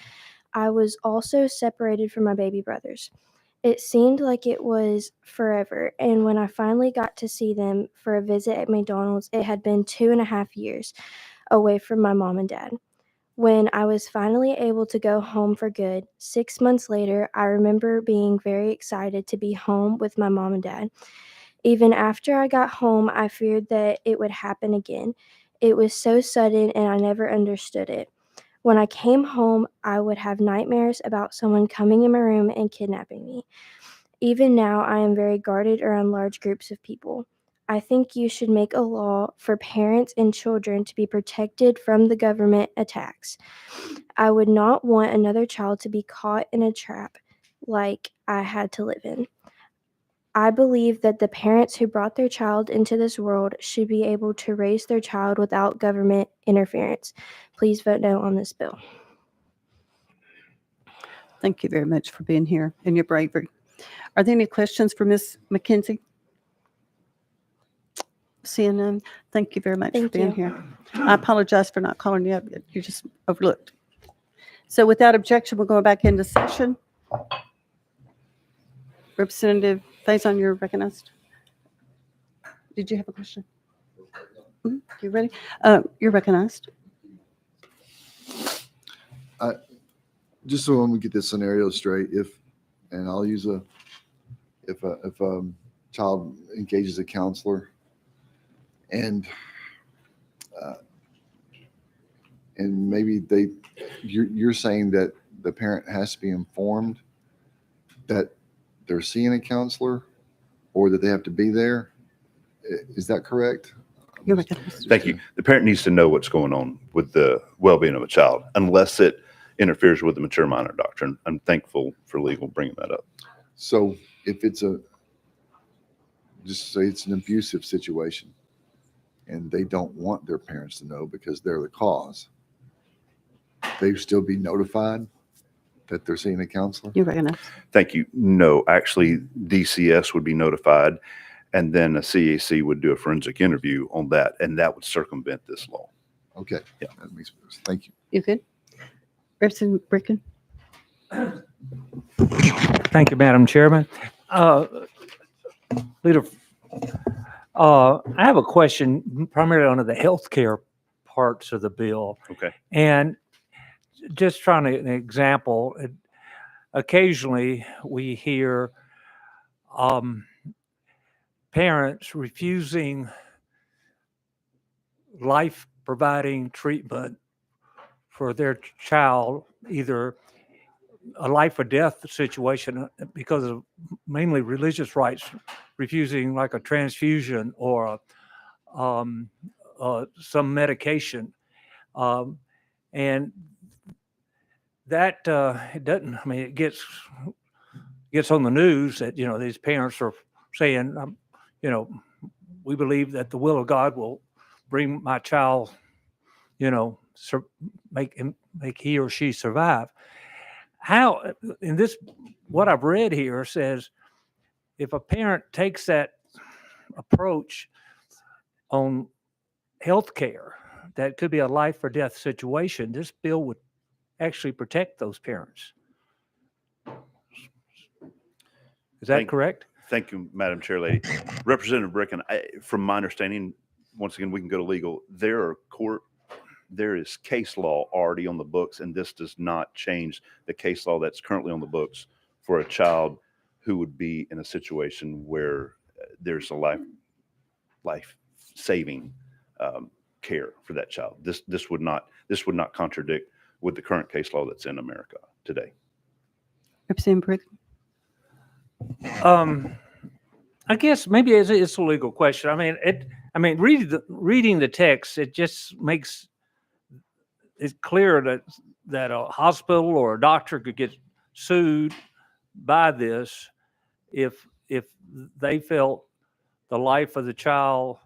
I was also separated from my baby brothers. It seemed like it was forever, and when I finally got to see them for a visit at McDonald's, it had been 2.5 years away from my mom and dad. When I was finally able to go home for good, 6 months later, I remember being very excited to be home with my mom and dad. Even after I got home, I feared that it would happen again. It was so sudden, and I never understood it. When I came home, I would have nightmares about someone coming in my room and kidnapping me. Even now, I am very guarded around large groups of people. I think you should make a law for parents and children to be protected from the government attacks. I would not want another child to be caught in a trap like I had to live in. I believe that the parents who brought their child into this world should be able to raise their child without government interference. Please vote no on this bill. Thank you very much for being here and your bravery. Are there any questions for Ms. McKenzie? Seeing none, thank you very much for being here. I apologize for not calling you up. You just overlooked. So without objection, we're going back into session. Representative Faison, you're recognized. Did you have a question? You ready? You're recognized. Just so we get this scenario straight, and I'll use if a child engages a counselor and maybe you're saying that the parent has to be informed that they're seeing a counselor or that they have to be there. Is that correct? You're recognized. Thank you. The parent needs to know what's going on with the well-being of a child, unless it interferes with the mature minor doctrine. I'm thankful for legal bringing that up. So if it's just say it's an abusive situation and they don't want their parents to know because they're the cause, they still be notified that they're seeing a counselor? You're recognized. Thank you. No, actually, DCS would be notified, and then a CAC would do a forensic interview on that, and that would circumvent this law. Okay. Yeah. That makes sense. Thank you. You good? Representative Bricken? Thank you, Madam Chairman. Leader, I have a question primarily on the healthcare parts of the bill. Okay. And just trying to, an example, occasionally we hear parents refusing life-providing treatment for their child, either a life or death situation because of mainly religious rights, refusing like a transfusion or some medication. And that it doesn't, I mean, it gets on the news that, you know, these parents are saying, you know, we believe that the will of God will bring my child, you know, make he or she survive. How, in this, what I've read here says, if a parent takes that approach on healthcare, that could be a life or death situation, this bill would actually protect those parents. Is that correct? Thank you, Madam Chair Lady. Representative Bricken, from my understanding, once again, we can go to legal. There is case law already on the books, and this does not change the case law that's currently on the books for a child who would be in a situation where there's a life-saving care for that child. This would not contradict with the current case law that's in America today. Representative Bricken? I guess maybe it's a legal question. I mean, reading the text, it just makes it clear that a hospital or a doctor could get sued by this if they felt the life of the child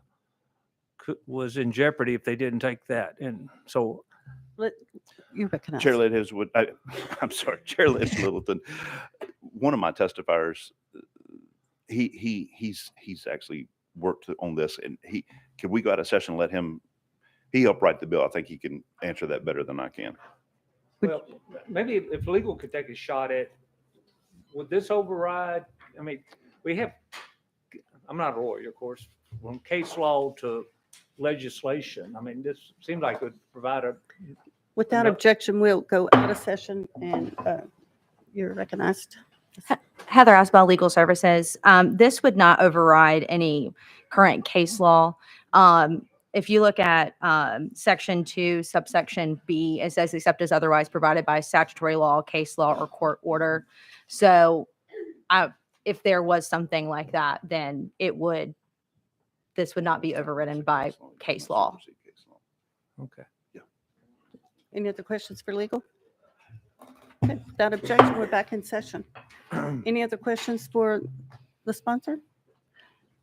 was in jeopardy if they didn't take that. And so, you recognize. Chair Littleton, I'm sorry, Chair Littleton. One of my testifiers, he's actually worked on this, and can we go out of session and let him? He helped write the bill. I think he can answer that better than I can. well, maybe if legal could take a shot at, would this override? I mean, we have, I'm not a lawyer, of course, from case law to legislation. I mean, this seems like it would provide a. Without objection, we'll go out of session, and you're recognized. Heather Asbell, Legal Services. This would not override any current case law. If you look at Section 2, subsection B, it says except as otherwise provided by statutory law, case law, or court order. So if there was something like that, then this would not be overridden by case law. Okay. Any other questions for legal? Okay, without objection, we're back in session. Any other questions for the sponsor?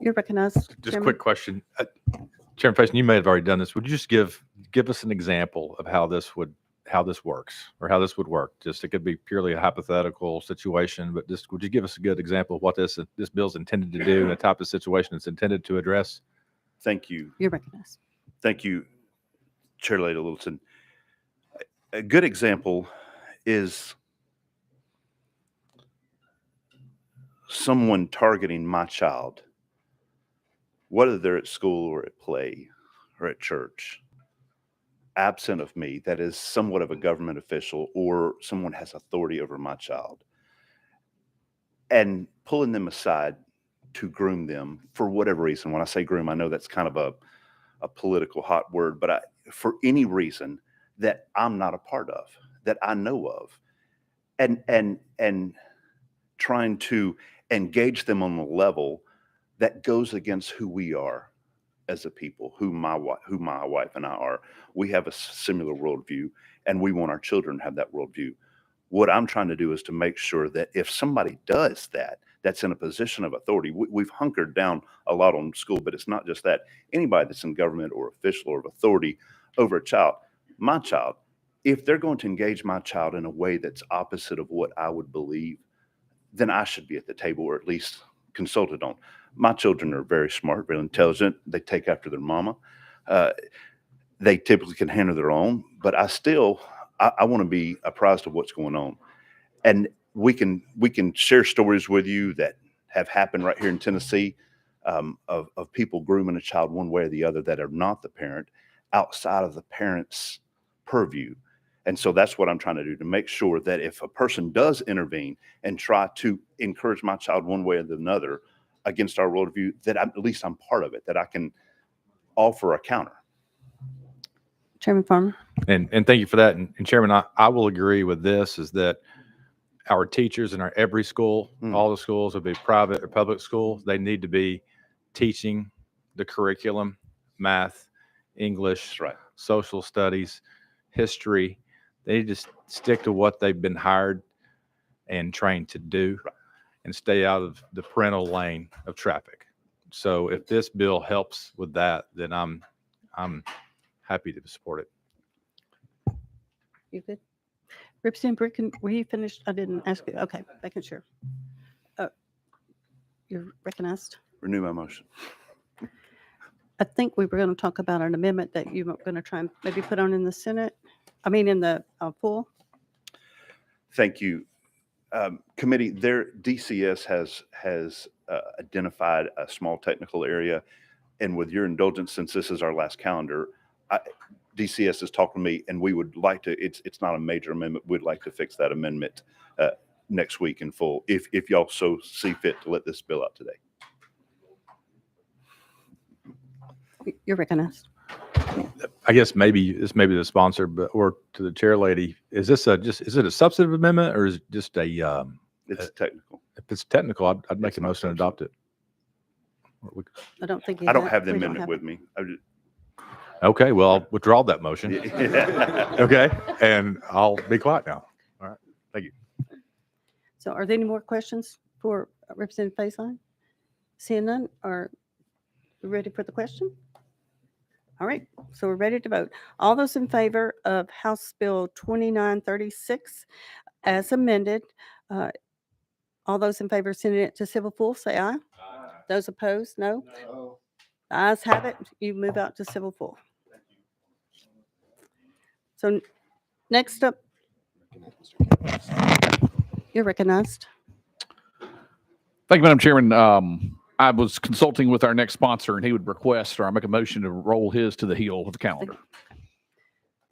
You're recognized. Just a Chairman. quick question. Chairman Faison, you may have already done this. Would you just give us an example of how this works or how this would work? Just, it could be purely a hypothetical situation, but just would you give us a good example of what this bill's intended to do and the type of situation it's intended to address? Thank you. You're recognized. Thank you, Chair Lady Littleton. A good example is someone targeting my child, whether they're at school or at play or at church, absent of me, that is somewhat of a government official or someone has authority over my child, and pulling them aside to groom them for whatever reason. When I say groom, I know that's kind of a political hot word, but for any reason that I'm not a part of, that I know of, and trying to engage them on the level that goes against who we are as a people, who my wife and I are. We have a similar worldview, and we want our children to have that worldview. What I'm trying to do is to make sure that if somebody does that, that's in a position of authority. We've hunkered down a lot on school, but it's not just that. Anybody that's in government or official or of authority over a child, my child, if they're going to engage my child in a way that's opposite of what I would believe, then I should be at the table or at least consulted on. My children are very smart, very intelligent. They take after their mama. They typically can handle their own, but I want to be apprised of what's going on. And we can share stories with you that have happened right here in Tennessee, of people grooming a child one way or the other that are not the parent, outside of the parent's purview. And so that's what I'm trying to do, to make sure that if a person does intervene and try to encourage my child one way or another against our worldview, that at least I'm part of it, that I can offer a counter. Chairman Farmer. And thank you for that. And Chairman, I will agree with this, is that our teachers in every school, all the schools, will be private or public schools, they need to be teaching the curriculum, math, English, social studies, history. They need to stick to what they've been hired and trained to do, and stay out of the parental lane of traffic. So if this bill helps with that, then I'm happy to support it. You good? Representative Bricken, were you finished? I didn't ask you. Okay, making sure. You're recognized. Renew my motion. I think we were going to talk about an amendment that you were going to try and maybe put on in the Senate. I mean, in the full. Thank you. Committee, DCS has identified a small technical area, and with your indulgence, since this is our last calendar, DCS has talked to me, and we would like to, it's not a major amendment, we'd like to fix that amendment next week in full, if y'all so see fit to let this bill out today. You're recognized. I guess maybe this may be the sponsor, or to the chair lady, is this is it a substantive amendment, or is it just a? It's technical. If it's technical, I'd make a motion to adopt it. I don't think I don't have the amendment with me. Okay, well, I'll withdraw that motion. Yeah. Okay, and I'll be quiet now. All right, thank you. So are there any more questions for Representative Faison? Seeing none, are we ready for the question? All right, so we're ready to vote. All those in favor of House Bill 2936 as amended, all those in favor of sending it to civil full, say aye. Those opposed, no. The ayes have it. You move out to civil full. So next up, you're recognized. Thank you, Madam Chairman. I was consulting with our next sponsor, and he would request, or I make a motion to roll his to the heel of the calendar.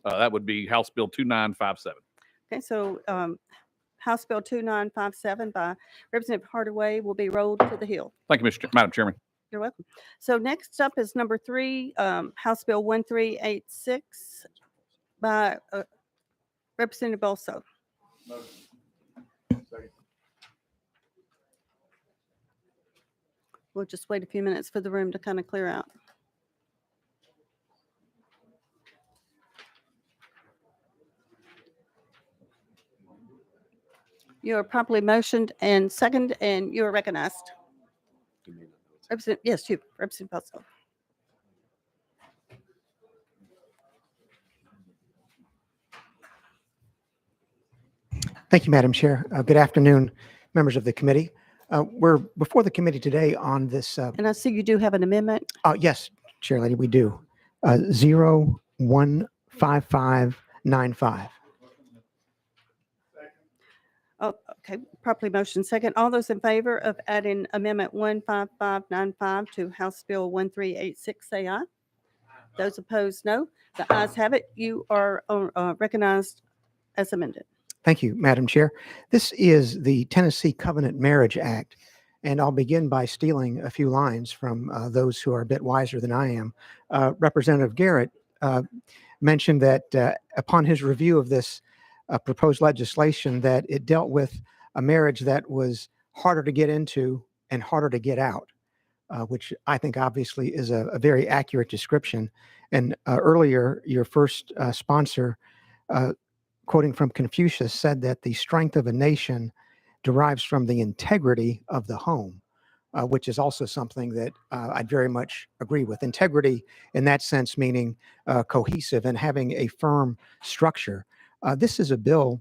That would be House Bill 2957. Okay, so House Bill 2957 by Representative Hardaway will be rolled to the hill. Thank you, Madam Chairman. You're welcome. So next up is number 3, House Bill 1386 by Representative Bolso. We'll just wait a few minutes for the room to kind of clear out. You are properly motioned and second, and you are recognized. Yes, you, Representative Bolso. Thank you, Madam Chair. Good afternoon, members of the committee. We're before the committee today on this. And I see you do have an amendment. Yes, Chair Lady, we do. 015595. Oh, Okay, properly motion second. All those in favor of adding Amendment 15595 to House Bill 1386, say aye. Those opposed, no. The ayes have it. You are recognized as amended. Thank you, Madam Chair. This is the Tennessee Covenant Marriage Act, and I'll begin by stealing a few lines from those who are a bit wiser than I am. Representative Garrett mentioned that upon his review of this proposed legislation, that it dealt with a marriage that was harder to get into and harder to get out, which I think obviously is a very accurate description. And earlier, your first sponsor, quoting from Confucius, said that the strength of a nation derives from the integrity of the home, which is also something that I'd very much agree with. Integrity in that sense meaning cohesive and having a firm structure. This is a bill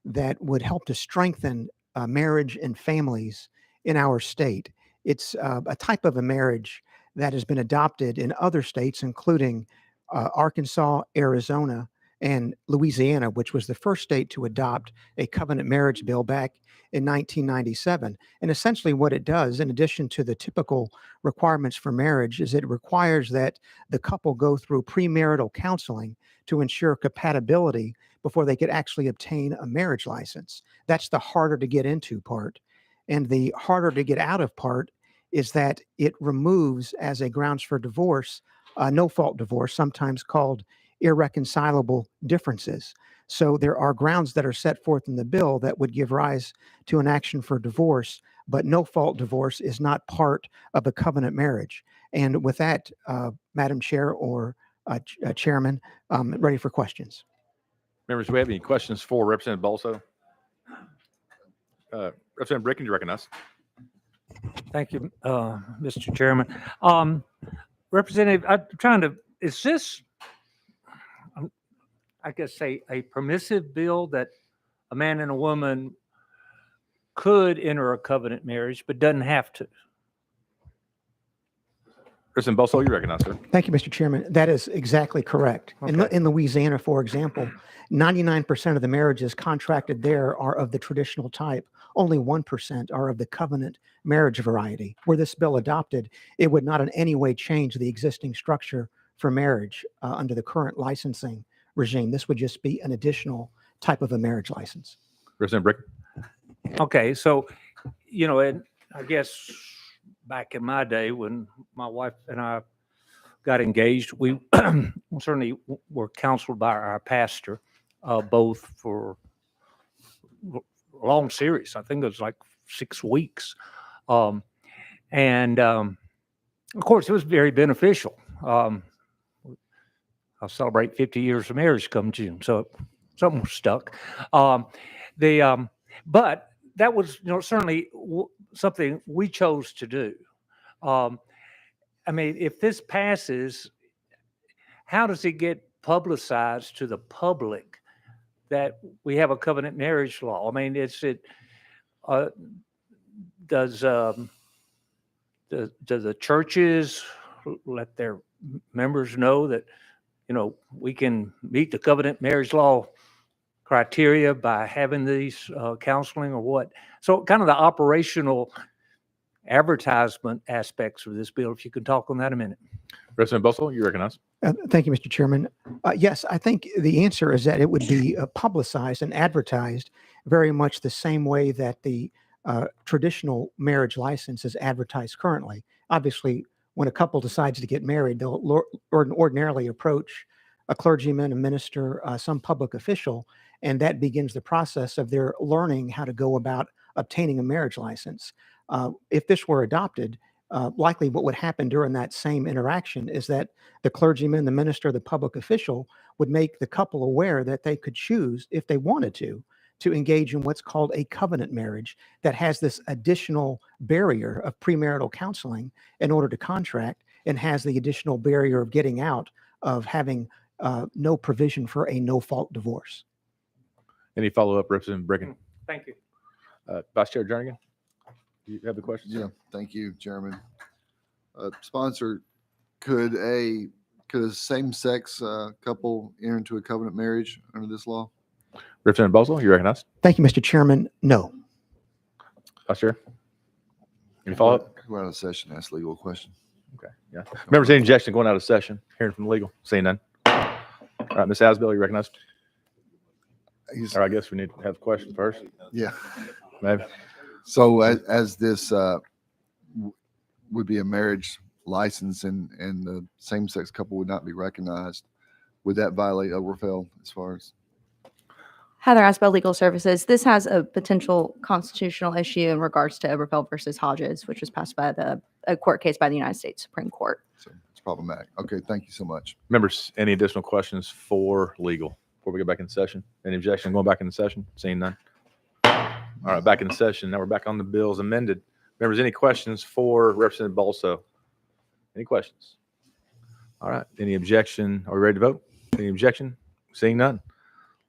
that would help to strengthen marriage and families in our state. It's a type of a marriage that has been adopted in other states, including Arkansas, Arizona, and Louisiana, which was the first state to adopt a covenant marriage bill back in 1997. And essentially what it does, in addition to the typical requirements for marriage, is it requires that the couple go through premarital counseling to ensure compatibility before they could actually obtain a marriage license. That's the harder to get into part. And the harder to get out of part is that it removes as a grounds for divorce, no-fault divorce, sometimes called irreconcilable differences. So there are grounds that are set forth in the bill that would give rise to an action for divorce, but no-fault divorce is not part of a covenant marriage. And with that, Madam Chair or Chairman, ready for questions. Members, do we have any questions for Representative Bolso? Representative Bricken, you recognize? Thank you, Mr. Chairman. Representative, I'm trying to, is this, I guess, say a permissive bill that a man and a woman could enter a covenant marriage but doesn't have to? Representative Bolso, you recognize, sir. Thank you, Mr. Chairman. That is exactly correct. In Louisiana, for example, 99% of the marriages contracted there are of the traditional type. Only 1% are of the covenant marriage variety. Were this bill adopted, it would not in any way change the existing structure for marriage under the current licensing regime. This would just be an additional type of a marriage license. Representative Bricken. Okay, so, you know, and I guess back in my day when my wife and I got engaged, we certainly were counseled by our pastor, both for a long series. I think it was like 6 weeks. Of course, it was very beneficial. I'll celebrate 50 years of marriage come June, so something was stuck. But that was, you know, certainly something we chose to do. I mean, if this passes, how does it get publicized to the public that we have a covenant marriage law? I mean, does the churches let their members know that, you know, we can meet the covenant marriage law criteria by having these counseling or what? So kind of the operational advertisement aspects of this bill, if you could talk on that a minute. Representative Bolso, you recognize. Thank you, Mr. Chairman. Yes, I think the answer is that it would be publicized and advertised very much the same way that the traditional marriage license is advertised currently. Obviously, when a couple decides to get married, they'll ordinarily approach a clergyman, a minister, some public official, and that begins the process of their learning how to go about obtaining a marriage license. If this were adopted, likely what would happen during that same interaction is that the clergyman, the minister, the public official would make the couple aware that they could choose, if they wanted to engage in what's called a covenant marriage that has this additional barrier of premarital counseling in order to contract and has the additional barrier of getting out of having no provision for a no-fault divorce. Any follow-up, Representative Bricken? Thank you. Vice Chair Jernigan, do you have the question? Yeah, thank you, Chairman. Sponsor, could a same-sex couple enter into a covenant marriage under this law? Representative Bolso, you recognize. Thank you, Mr. Chairman. No. Vice Chair? Any follow-up? Go out of session, ask legal question. Okay, yeah. Members, any objection to going out of session? Hearing from legal, seeing none. All right, Ms. Asbill, you recognized? Or I guess we need to have a question first. Yeah. Maybe. So as this would be a marriage license and the same-sex couple would not be recognized, would that violate Oberfeld as far as? Heather Asbell, Legal Services. This has a potential constitutional issue in regards to Oberfeld versus Hodges, which was passed by a court case by the United States Supreme Court. So it's problematic. Okay, thank you so much. Members, any additional questions for legal before we get back in session? Any objection going back in the session? Seeing none. All right, back in the session. Now we're back on the bills amended. Members, any questions for Representative Balso? Any questions? All right, any objection? Are we ready to vote? Any objection? Seeing none.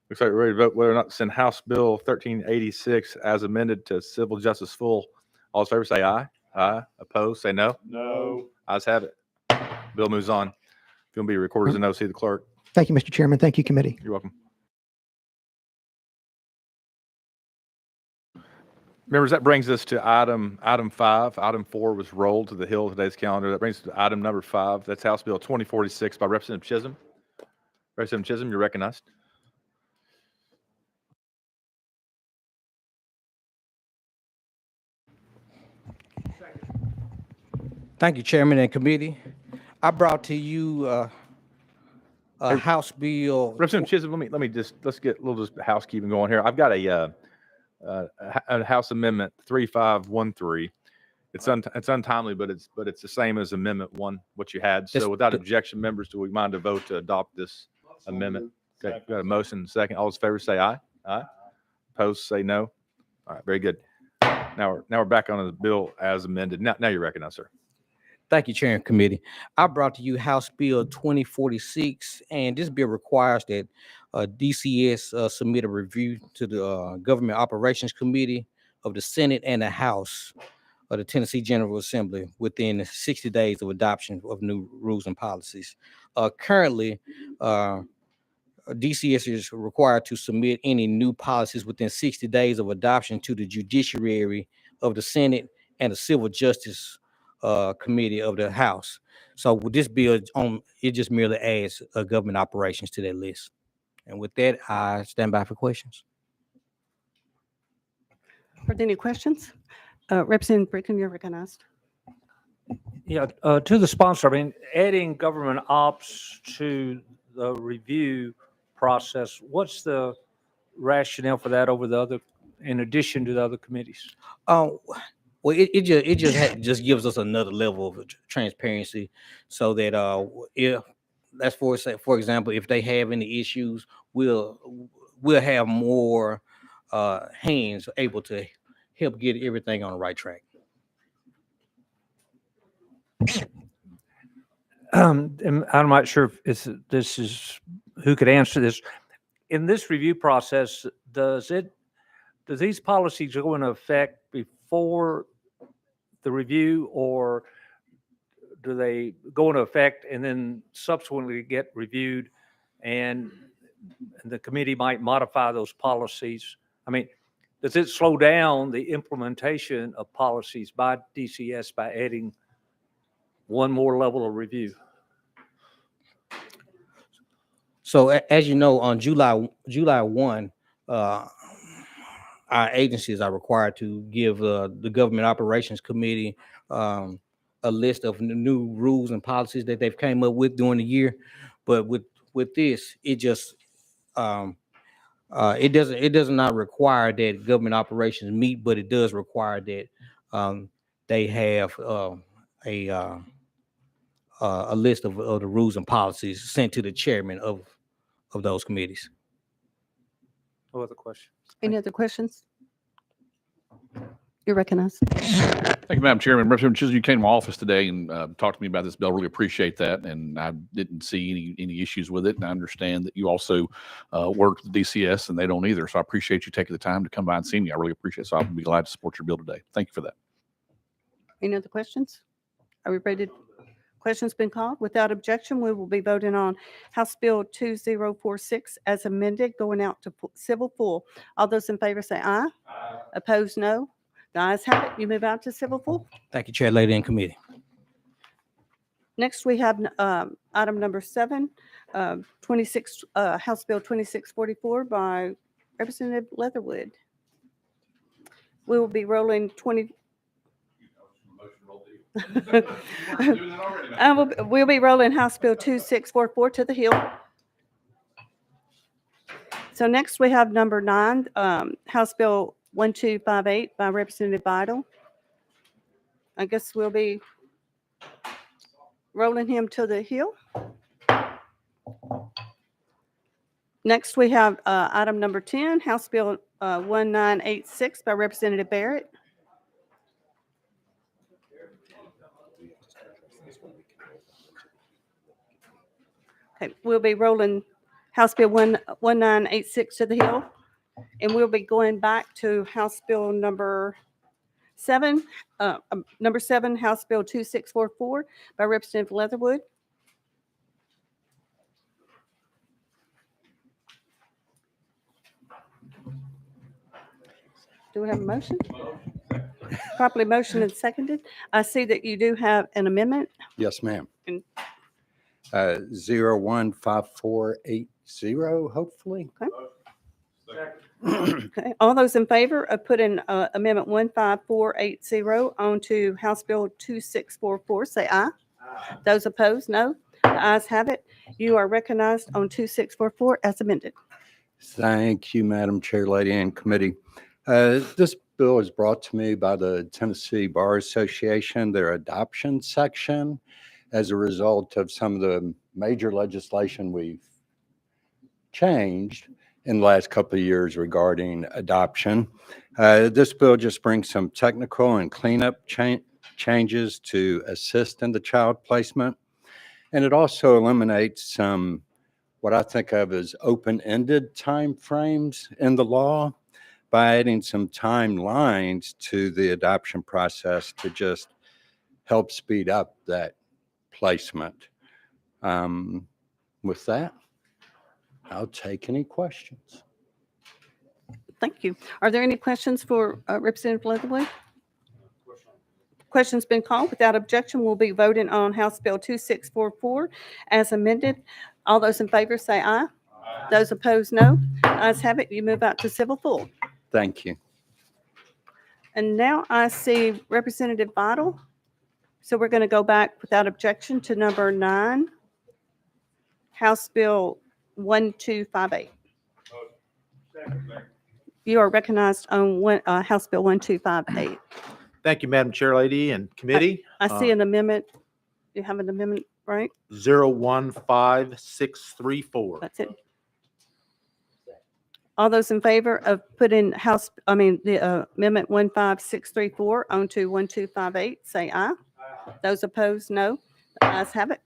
Looks like we're ready to vote whether or not to send House Bill 1386 as amended to civil justice full. All in favor say aye. Aye. Opposed say no. No. Ayes have it. Bill moves on. If you want to be recorded as a no, see the clerk. Thank you, Mr. Chairman. Thank you, committee. You're welcome. Members, that brings us to item 5. Item 4 was rolled to the hill of today's calendar. That brings us to item number 5. That's House Bill 2046 by Representative Chisholm. Representative Chisholm, you're recognized. Thank you, Chairman and committee. I brought to you a House Bill. Representative Chisholm, let's get a little just housekeeping going here. I've got a House Amendment 3513. It's untimely, but it's the same as Amendment 1, what you had. So without objection, members, do we mind to vote to adopt this amendment? Okay, got a motion and a second. All those in favor say aye. Aye. Opposed say no. All right, very good. Now we're back on the bill as amended. Now you're recognized, sir. Thank you, Chair and committee. I brought to you House Bill 2046, and this bill requires that DCS submit a review to the Government Operations Committee of the Senate and the House of the Tennessee General Assembly within 60 days of adoption of new rules and policies. Currently, DCS is required to submit any new policies within 60 days of adoption to the Judiciary of the Senate and the Civil Justice Committee of the House. So with this bill, it just merely adds government operations to that list. And with that, I stand by for questions. Are there any questions? Representative Brickman, you're recognized. Yeah, to the sponsor, I mean, adding government ops to the review process, what's the rationale for that over the other, in addition to the other committees? Well, it just gives us another level of transparency, so that if that's for example, if they have any issues, we'll have more hands able to help get everything on the right track. And I'm not sure if this is who could answer this. In this review process, does these policies go into effect before the review, or do they go into effect and then subsequently get reviewed, and the committee might modify those policies? I mean, does it slow down the implementation of policies by DCS by adding one more level of review? So as you know, on July 1, our agencies are required to give the Government Operations Committee a list of new rules and policies that they've came up with during the year. But with this, it just it does not require that government operations meet, but it does require that they have a list of the rules and policies sent to the chairman of those committees. No other questions? Any other questions? You're recognized. Thank you, Madam Chairman. Representative Chisholm, you came to my office today and talked to me about this bill. Really appreciate that. And I didn't see any issues with it. And I understand that you also work with DCS and they don't either. So I appreciate you taking the time to come by and see me. I really appreciate it. So I'll be glad to support your bill today. Thank you for that. Any other questions? Are we ready? Questions been called? Without objection, we will be voting on House Bill 2046 as amended, going out to civil full. All those in favor say aye. Aye. Opposed, no. The ayes have it. You move out to civil full. Thank you, Chair, Lady, and Committee. Next, we have item number 7, 26, House Bill 2644 by Representative Leatherwood. We will be rolling 20. We'll be rolling House Bill 2644 to the Hill. So next we have number 9, House Bill 1258 by Representative Vital. I guess we'll be rolling him to the Hill. Next we have item number 10, House Bill 1986 by Representative Barrett. Okay, we'll be rolling House Bill 1986 to the Hill, and we'll be going back to House Bill number 7, House Bill 2644 by Representative Leatherwood. Do we have a motion? Properly motioned and seconded. I see that you do have an amendment. Yes, ma'am. And 015480, hopefully. Okay, all those in favor of putting Amendment 15480 onto House Bill 2644, say aye. Those opposed, no. The ayes have it. You are recognized on 2644 as amended. Thank you, Madam Chair, Lady, and Committee. This bill is brought to me by the Tennessee Bar Association, their adoption section, as a result of some of the major legislation we've changed in the last couple of years regarding adoption. This bill just brings some technical and cleanup changes to assist in the child placement. And it also eliminates some, what I think of as open-ended timeframes in the law by adding some timelines to the adoption process to just help speed up that placement. With that, I'll take any questions. Thank you. Are there any questions for Representative Leatherwood? Question's been called. Without objection, we'll be voting on House Bill 2644 as amended. All those in favor say aye. Those opposed, no. Ayes have it. You move out to civil full. Thank you. And now I see Representative Vital. So we're going to go back without objection to number 9, House Bill 1258. You are recognized on House Bill 1258. Thank you, Madam Chair, Lady, and Committee. I see an amendment. You have an amendment, right? 015634. That's it. All those in favor of putting the amendment 15634 onto 1258, say aye. Those opposed, no. The ayes have it.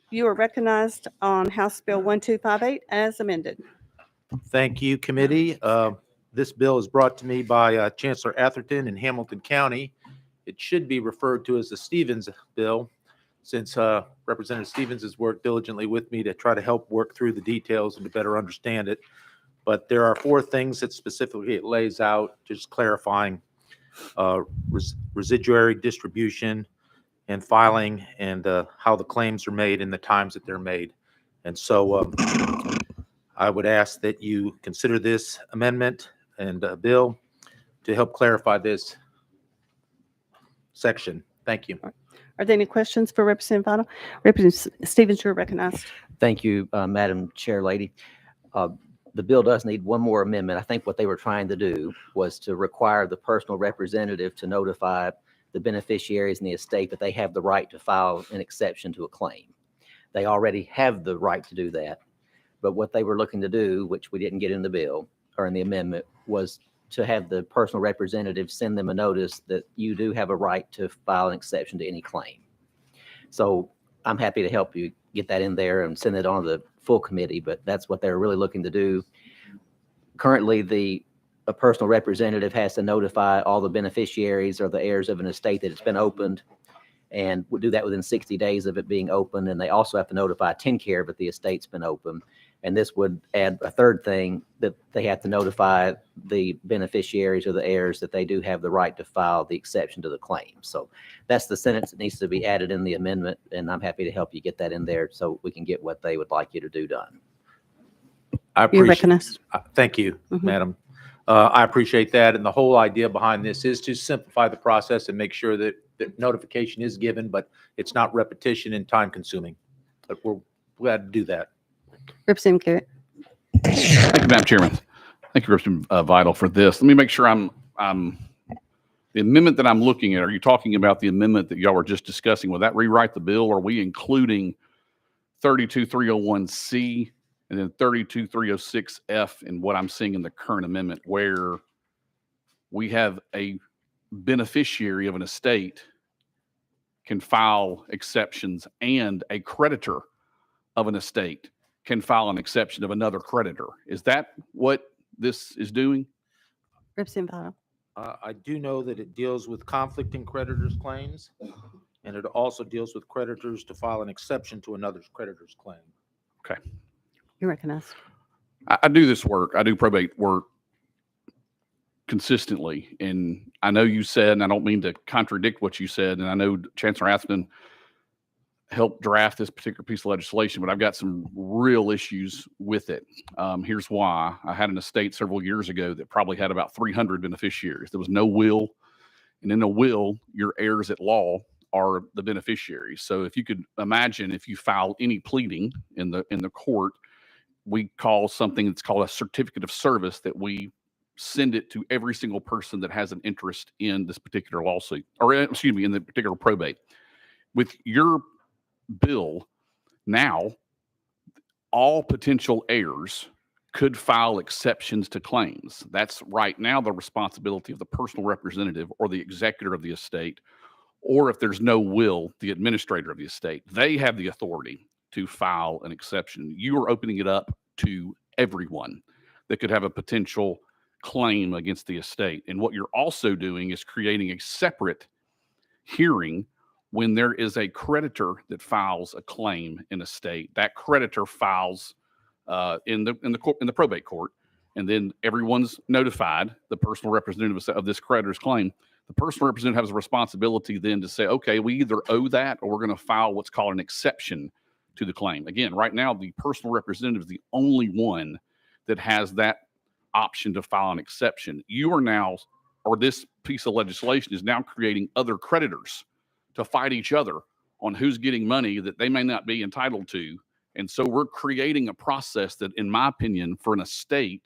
You are recognized on House Bill 1258 as amended. Thank you, Committee. This bill is brought to me by Chancellor Atherton in Hamilton County. It should be referred to as the Stevens bill, since Representative Stevens has worked diligently with me to try to help work through the details and to better understand it. But there are 4 things that specifically it lays out, just clarifying residuary distribution and filing and how the claims are made and the times that they're made. And so I would ask that you consider this amendment and bill to help clarify this section. Thank you. Are there any questions for Representative Vital? Representative Stevens, you're recognized. Thank you, Madam Chair Lady. The bill does need one more amendment. I think what they were trying to do was to require the personal representative to notify the beneficiaries in the estate that they have the right to file an exception to a claim. They already have the right to do that. But what they were looking to do, which we didn't get in the bill or in the amendment, was to have the personal representative send them a notice that you do have a right to file an exception to any claim. So I'm happy to help you get that in there and send it on to the full committee, but that's what they're really looking to do. Currently, a personal representative has to notify all the beneficiaries or the heirs of an estate that it's been opened, and we'll do that within 60 days of it being open. And they also have to notify TennCare that the estate's been open. And this would add a third thing, that they have to notify the beneficiaries or the heirs that they do have the right to file the exception to the claim. So that's the sentence that needs to be added in the amendment, and I'm happy to help you get that in there so we can get what they would like you to do done. I You're appreciate. recognized. Thank you, Mhm. Madam. I appreciate that. And the whole idea behind this is to simplify the process and make sure that notification is given, but it's not repetition and time consuming. But we're glad to do that. Representative Garrett. Thank you, Madam Chairman. Thank you, Representative Vital, for this. Let me make sure I'm the amendment that I'm looking at. Are you talking about the amendment that y'all were just discussing? Will that rewrite the bill? Or are we including 32301C and then 32306F in what I'm seeing in the current amendment, where we have a beneficiary of an estate can file exceptions and a creditor of an estate can file an exception of another creditor? Is that what this is doing? Representative Vital. I do know that it deals with conflicting creditors' claims, and it also deals with creditors to file an exception to another's creditor's claim. Okay. You're recognized. I do this work. I do probate work consistently. And I know you said, and I don't mean to contradict what you said, and I know Chancellor Aspin helped draft this particular piece of legislation, but I've got some real issues with it. Here's why. I had an estate several years ago that probably had about 300 beneficiaries. There was no will. And in a will, your heirs at law are the beneficiaries. So if you could imagine, if you file any pleading in the court, we call something that's called a certificate of service, that we send it to every single person that has an interest in this particular lawsuit, or excuse me, in the particular probate. With your bill, now all potential heirs could file exceptions to claims. That's right now the responsibility of the personal representative or the executor of the estate, or if there's no will, the administrator of the estate. They have the authority to file an exception. You are opening it up to everyone that could have a potential claim against the estate. And what you're also doing is creating a separate hearing when there is a creditor that files a claim in a state. That creditor files in the probate court, and then everyone's notified. The personal representative of this creditor's claim. The personal representative has a responsibility then to say, okay, we either owe that or we're going to file what's called an exception to the claim. Again, right now, the personal representative is the only one that has that option to file an exception. You are now, or this piece of legislation is now creating other creditors to fight each other on who's getting money that they may not be entitled to. And so we're creating a process that, in my opinion, for an estate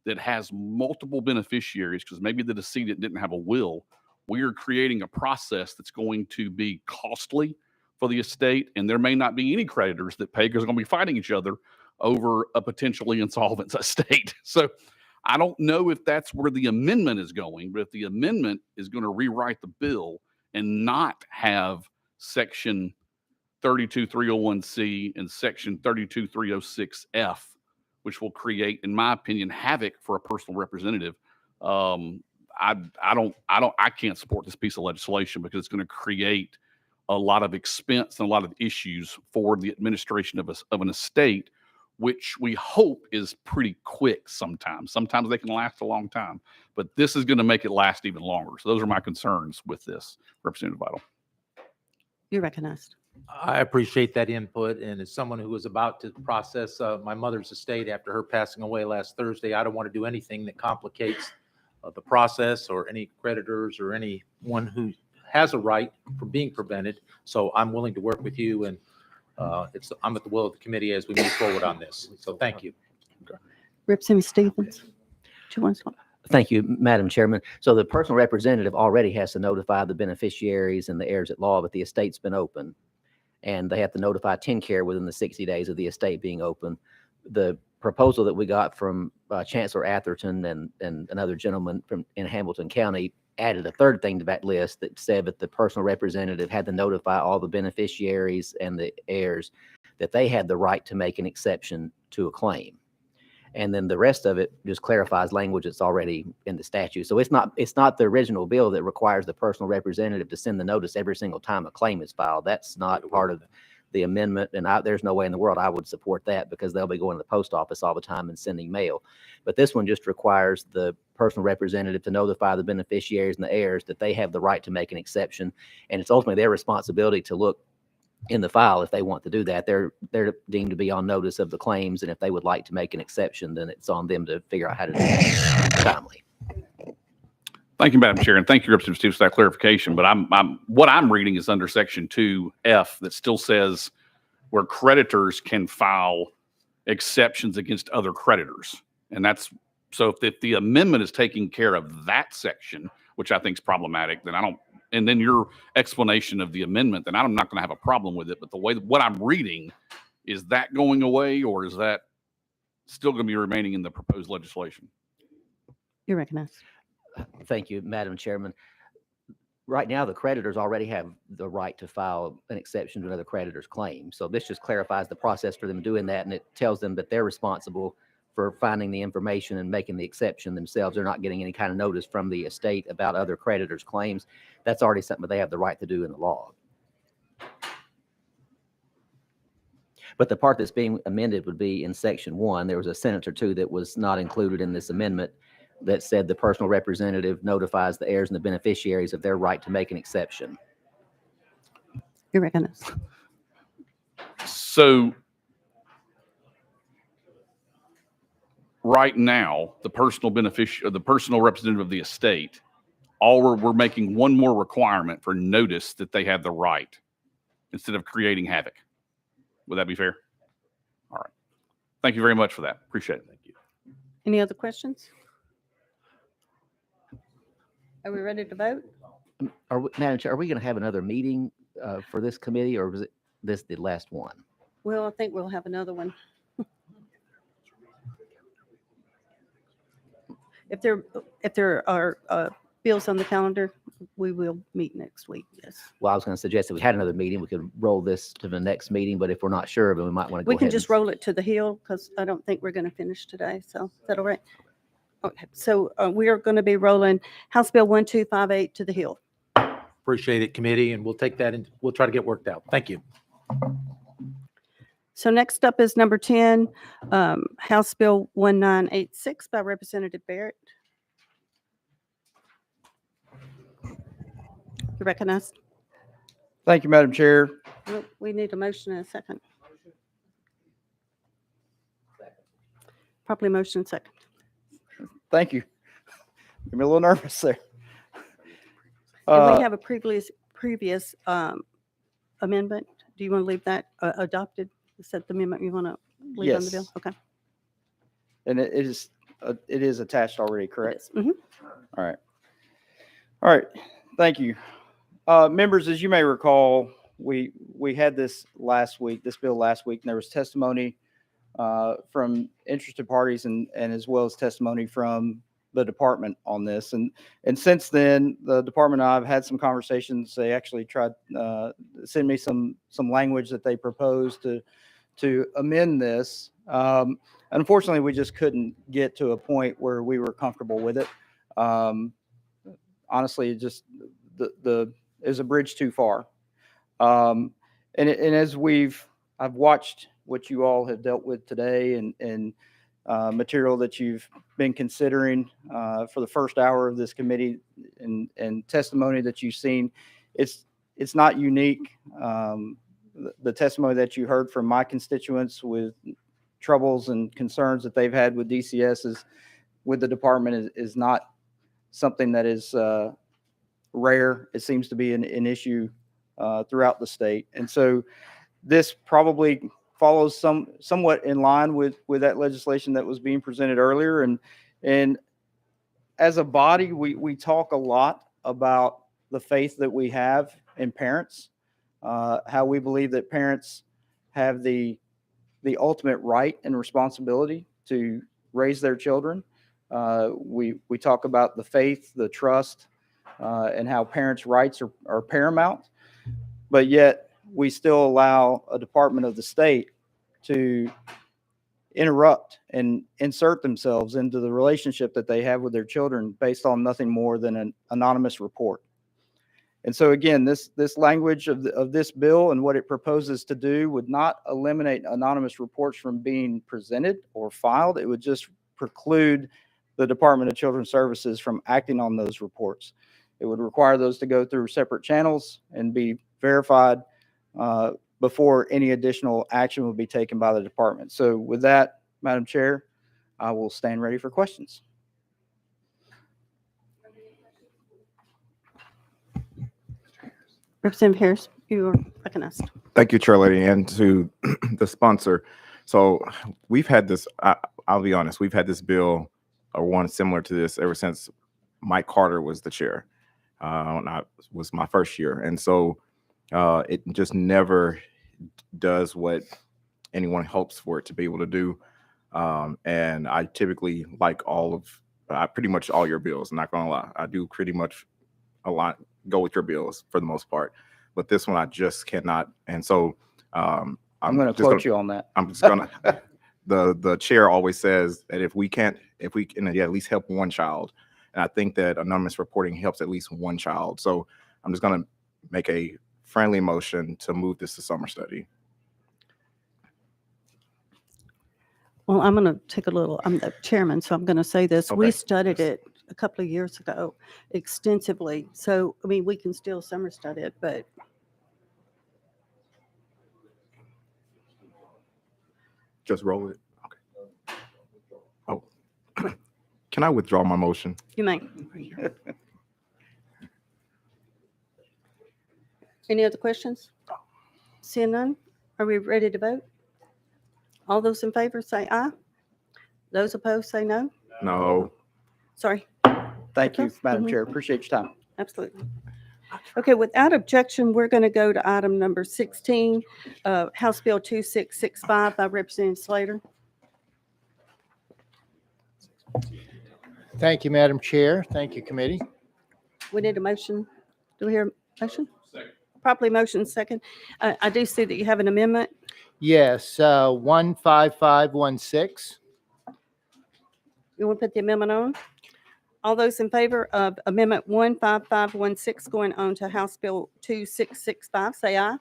that has multiple beneficiaries, because maybe the decedent didn't have a will, we are creating a process that's going to be costly for the estate, and there may not be any creditors that pay because they're going to be fighting each other over a potentially insolvent estate. So I don't know if that's where the amendment is going, but if the amendment is going to rewrite the bill and not have section 32301C and section 32306F, which will create, in my opinion, havoc for a personal representative, I can't support this piece of legislation because it's going to create a lot of expense and a lot of issues for the administration of an estate, which we hope is pretty quick sometimes. Sometimes they can last a long time, but this is going to make it last even longer. So those are my concerns with this, Representative Vital. You're recognized. I appreciate that input. And as someone who was about to process my mother's estate after her passing away last Thursday, I don't want to do anything that complicates the process or any creditors or anyone who has a right from being prevented. So I'm willing to work with you, and I'm at the will of the committee as we move forward on this. So thank you. Representative Stevens. 2-1. Thank you, Madam Chairman. So the personal representative already has to notify the beneficiaries and the heirs at law, but the estate's been open, and they have to notify TennCare within the 60 days of the estate being open. The proposal that we got from Chancellor Atherton and another gentleman in Hamilton County added a third thing to that list that said that the personal representative had to notify all the beneficiaries and the heirs that they had the right to make an exception to a claim. And then the rest of it just clarifies language that's already in the statute. So it's not the original bill that requires the personal representative to send the notice every single time a claim is filed. That's not part of the amendment, and there's no way in the world I would support that because they'll be going to the post office all the time and sending mail. But this one just requires the personal representative to notify the beneficiaries and the heirs that they have the right to make an exception. And it's ultimately their responsibility to look in the file if they want to do that. They're deemed to be on notice of the claims, and if they would like to make an exception, then it's on them to figure out how to do that timely. Thank you, Madam Chair, and thank you, Representative Stevens, for that clarification. But what I'm reading is under Section 2F that still says where creditors can file exceptions against other creditors. And that's, so if the amendment is taking care of that section, which I think is problematic, then and then your explanation of the amendment, then I'm not going to have a problem with it. But what I'm reading, is that going away, or is that still going to be remaining in the proposed legislation? You're recognized. Thank you, Madam Chairman. Right now, the creditors already have the right to file an exception to another creditor's claim. So this just clarifies the process for them doing that, and it tells them that they're responsible for finding the information and making the exception themselves. They're not getting any kind of notice from the estate about other creditors' claims. That's already something that they have the right to do in the law. But the part that's being amended would be in Section 1. There was a sentence or two that was not included in this amendment that said the personal representative notifies the heirs and the beneficiaries of their right to make an exception. You're recognized. So right now, the personal representative of the estate, we're making one more requirement for notice that they have the right instead of creating havoc. Would that be fair? All right. Thank you very much for that. Appreciate it. Thank you. Any other questions? Are we ready to vote? Madam Chair, are we going to have another meeting for this committee, or was this the last one? Well, I think we'll have another one. If there are bills on the calendar, we will meet next week, yes. Well, I was going to suggest that we had another meeting. We could roll this to the next meeting, but if we're not sure, then we might want to go We can ahead just roll it to the Hill because I don't think we're going to finish today. So is that all right? Okay, so we are going to be rolling House Bill 1258 to the Hill. Appreciate it, committee, and we'll take that and we'll try to get worked out. Thank you. So next up is number 10, House Bill 1986 by Representative Barrett. You recognized? Thank you, Madam Chair. We need a motion and a second. Probably motion and second. Thank you. Made me a little nervous there. And we have a previous amendment. Do you want to leave that adopted? Is that the amendment you want to leave on the bill? Yes. Okay. And it is attached already, correct? Mm-hmm. All right. All right. Thank you. Members, as you may recall, we had this bill last week, and there was testimony from interested parties and as well as testimony from the department on this. And since then, the department and I have had some conversations. They actually tried send me some language that they proposed to amend this. Unfortunately, we just couldn't get to a point where we were comfortable with it. Honestly, just is a bridge too far. And as I've watched what you all have dealt with today and material that you've been considering for the first hour of this committee and testimony that you've seen, it's not unique. The testimony that you heard from my constituents with troubles and concerns that they've had with DCS with the department is not something that is rare. It seems to be an issue throughout the state. And so this probably follows somewhat in line with that legislation that was being presented earlier. And as a body, we talk a lot about the faith that we have in parents, how we believe that parents have the ultimate right and responsibility to raise their children. We talk about the faith, the trust, and how parents' rights are paramount, but yet we still allow a department of the state to interrupt and insert themselves into the relationship that they have with their children based on nothing more than an anonymous report. And so again, this language of this bill and what it proposes to do would not eliminate anonymous reports from being presented or filed. It would just preclude the Department of Children's Services from acting on those reports. It would require those to go through separate channels and be verified before any additional action would be taken by the department. So with that, Madam Chair, I will stand ready for questions. Representative Harris, you are recognized. Thank you, Chair Lady, and to the sponsor. So we've had this, I'll be honest, we've had this bill or one similar to this ever since Mike Carter was the chair. Was my first year. And so it just never does what anyone hopes for it to be able to do. And I typically like pretty much all your bills. I'm not gonna lie. I do pretty much go with your bills for the most part, but this one I just cannot. And so I'm going to quote you on that. I'm just gonna. The chair always says that if we can at least help one child, and I think that anonymous reporting helps at least one child. So I'm just gonna make a friendly motion to move this to summer study. Well, I'm going to take I'm the chairman, so I'm going to say this. We Okay. studied it a couple of years ago extensively. So, I mean, we can still summer study it, but Just roll it. Okay. Oh, can I withdraw my motion? you may. Any other questions? Seeing none, are we ready to vote? All those in favor say aye. Those opposed say no. No. Sorry. Thank you, Madam Mhm. Chair. Appreciate your time. Absolutely. Okay, without objection, we're going to go to item number 16, House Bill 2665 by Representative Slater. Thank you, Madam Chair. Thank you, committee. We need a motion. Do we hear a motion? Second. Properly motion second. I do see that you have an amendment. Yes, 15516. You want to put the amendment on? All those in favor of Amendment 15516 going on to House Bill 2665, say aye.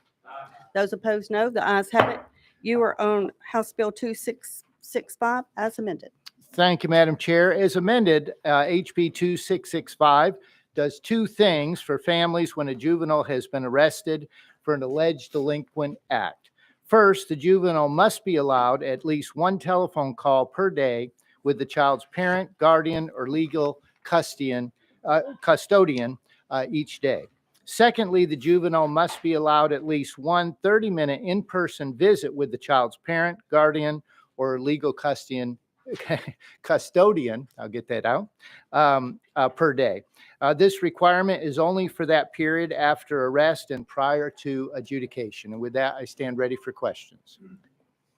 Those opposed, no. The ayes have it. You are on House Bill 2665 as amended. Thank you, Madam Chair. As amended, HB 2665 does two things for families when a juvenile has been arrested for an alleged delinquent act. First, the juvenile must be allowed at least one telephone call per day with the child's parent, guardian, or legal custodian each day. Secondly, the juvenile must be allowed at least one 30-minute in-person visit with the child's parent, guardian, or legal custodian, I'll get that out, per day. This requirement is only for that period after arrest and prior to adjudication. And with that, I stand ready for questions.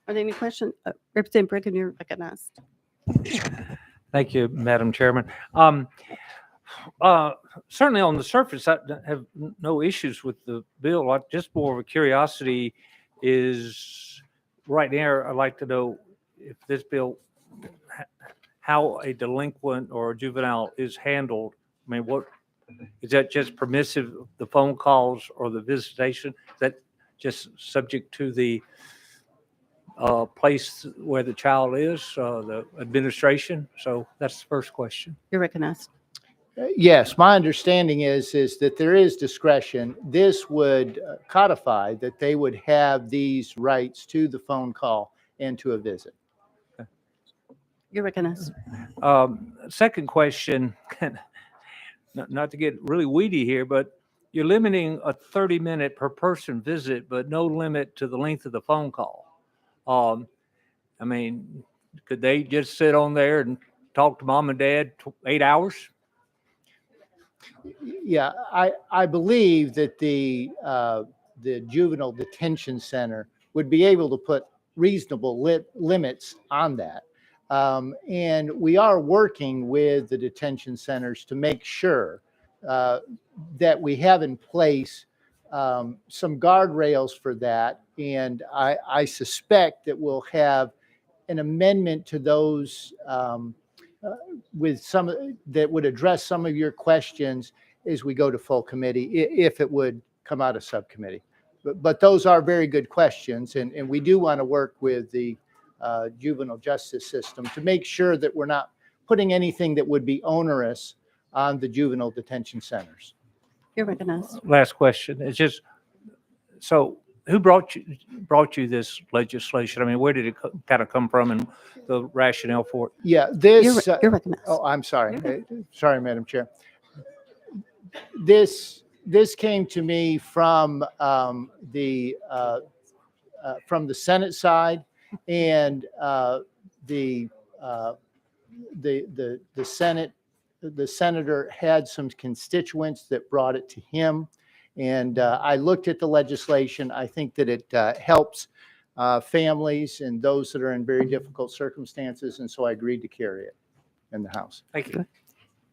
Are there any questions? Representative Brigham, you're recognized. Thank you, Madam Chairman. Certainly on the surface, I have no issues with the bill. Just more of a curiosity is right now, I'd like to know if this bill, how a delinquent or a juvenile is handled. I mean, what is that just permissive, the phone calls or the visitation? Is that just subject to the place where the child is, the administration? So that's the first question. You're recognized. Yes, my understanding is that there is discretion. This would codify that they would have these rights to the phone call and to a visit. You're recognized. Second question, not to get really weedy here, but you're limiting a 30-minute per person visit, but no limit to the length of the phone call. I mean, could they just sit on there and talk to mom and dad 8 hours? Yeah, I believe that the juvenile detention center would be able to put reasonable limits on that. And we are working with the detention centers to make sure that we have in place some guardrails for that. And I suspect that we'll have an amendment to those with some that would address some of your questions as we go to full committee, if it would come out of subcommittee. But those are very good questions, and we do want to work with the juvenile justice system to make sure that we're not putting anything that would be onerous on the juvenile detention centers. You're recognized. Last question. It's just, so who brought you this legislation? I mean, where did it kind of come from and the rationale for it? Yeah, this. You're recognized. Oh, I'm sorry. Sorry, Madam Chair. This came to me from the Senate side, and the Senate, the senator had some constituents that brought it to him, and I looked at the legislation. I think that it helps families and those that are in very difficult circumstances, and so I agreed to carry it in the House. Thank you.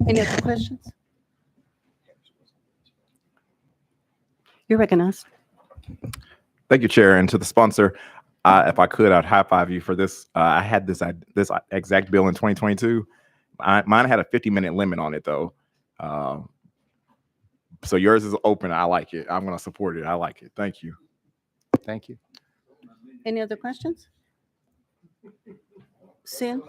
Any other questions? You're recognized. Thank you, Chair, and to the sponsor. If I could, I'd high five you for this. I had this exact bill in 2022. Mine had a 50-minute limit on it, though. So yours is open. I like it. I'm going to support it. I like it. Thank you. Thank you. Any other questions? Sin?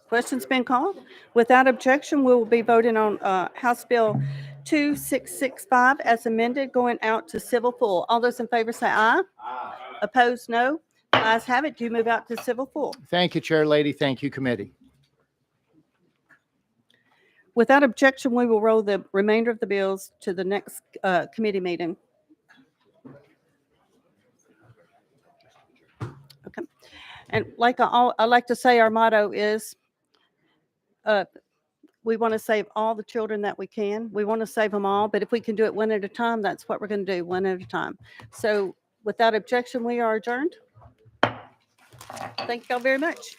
Questions been called? Without objection, we will be voting on House Bill 2665 as amended, going out to civil full. All those in favor say aye. Aye. Opposed, no. The ayes have it. Do you move out to civil full? Thank you, Chair Lady. Thank you, committee. Without objection, we will roll the remainder of the bills to the next committee meeting. Okay. And like I like to say, our motto is we want to save all the children that we can. We want to save them all, but if we can do it one at a time, that's what we're going to do, one at a time. So without objection, we are adjourned. Thank y'all very much.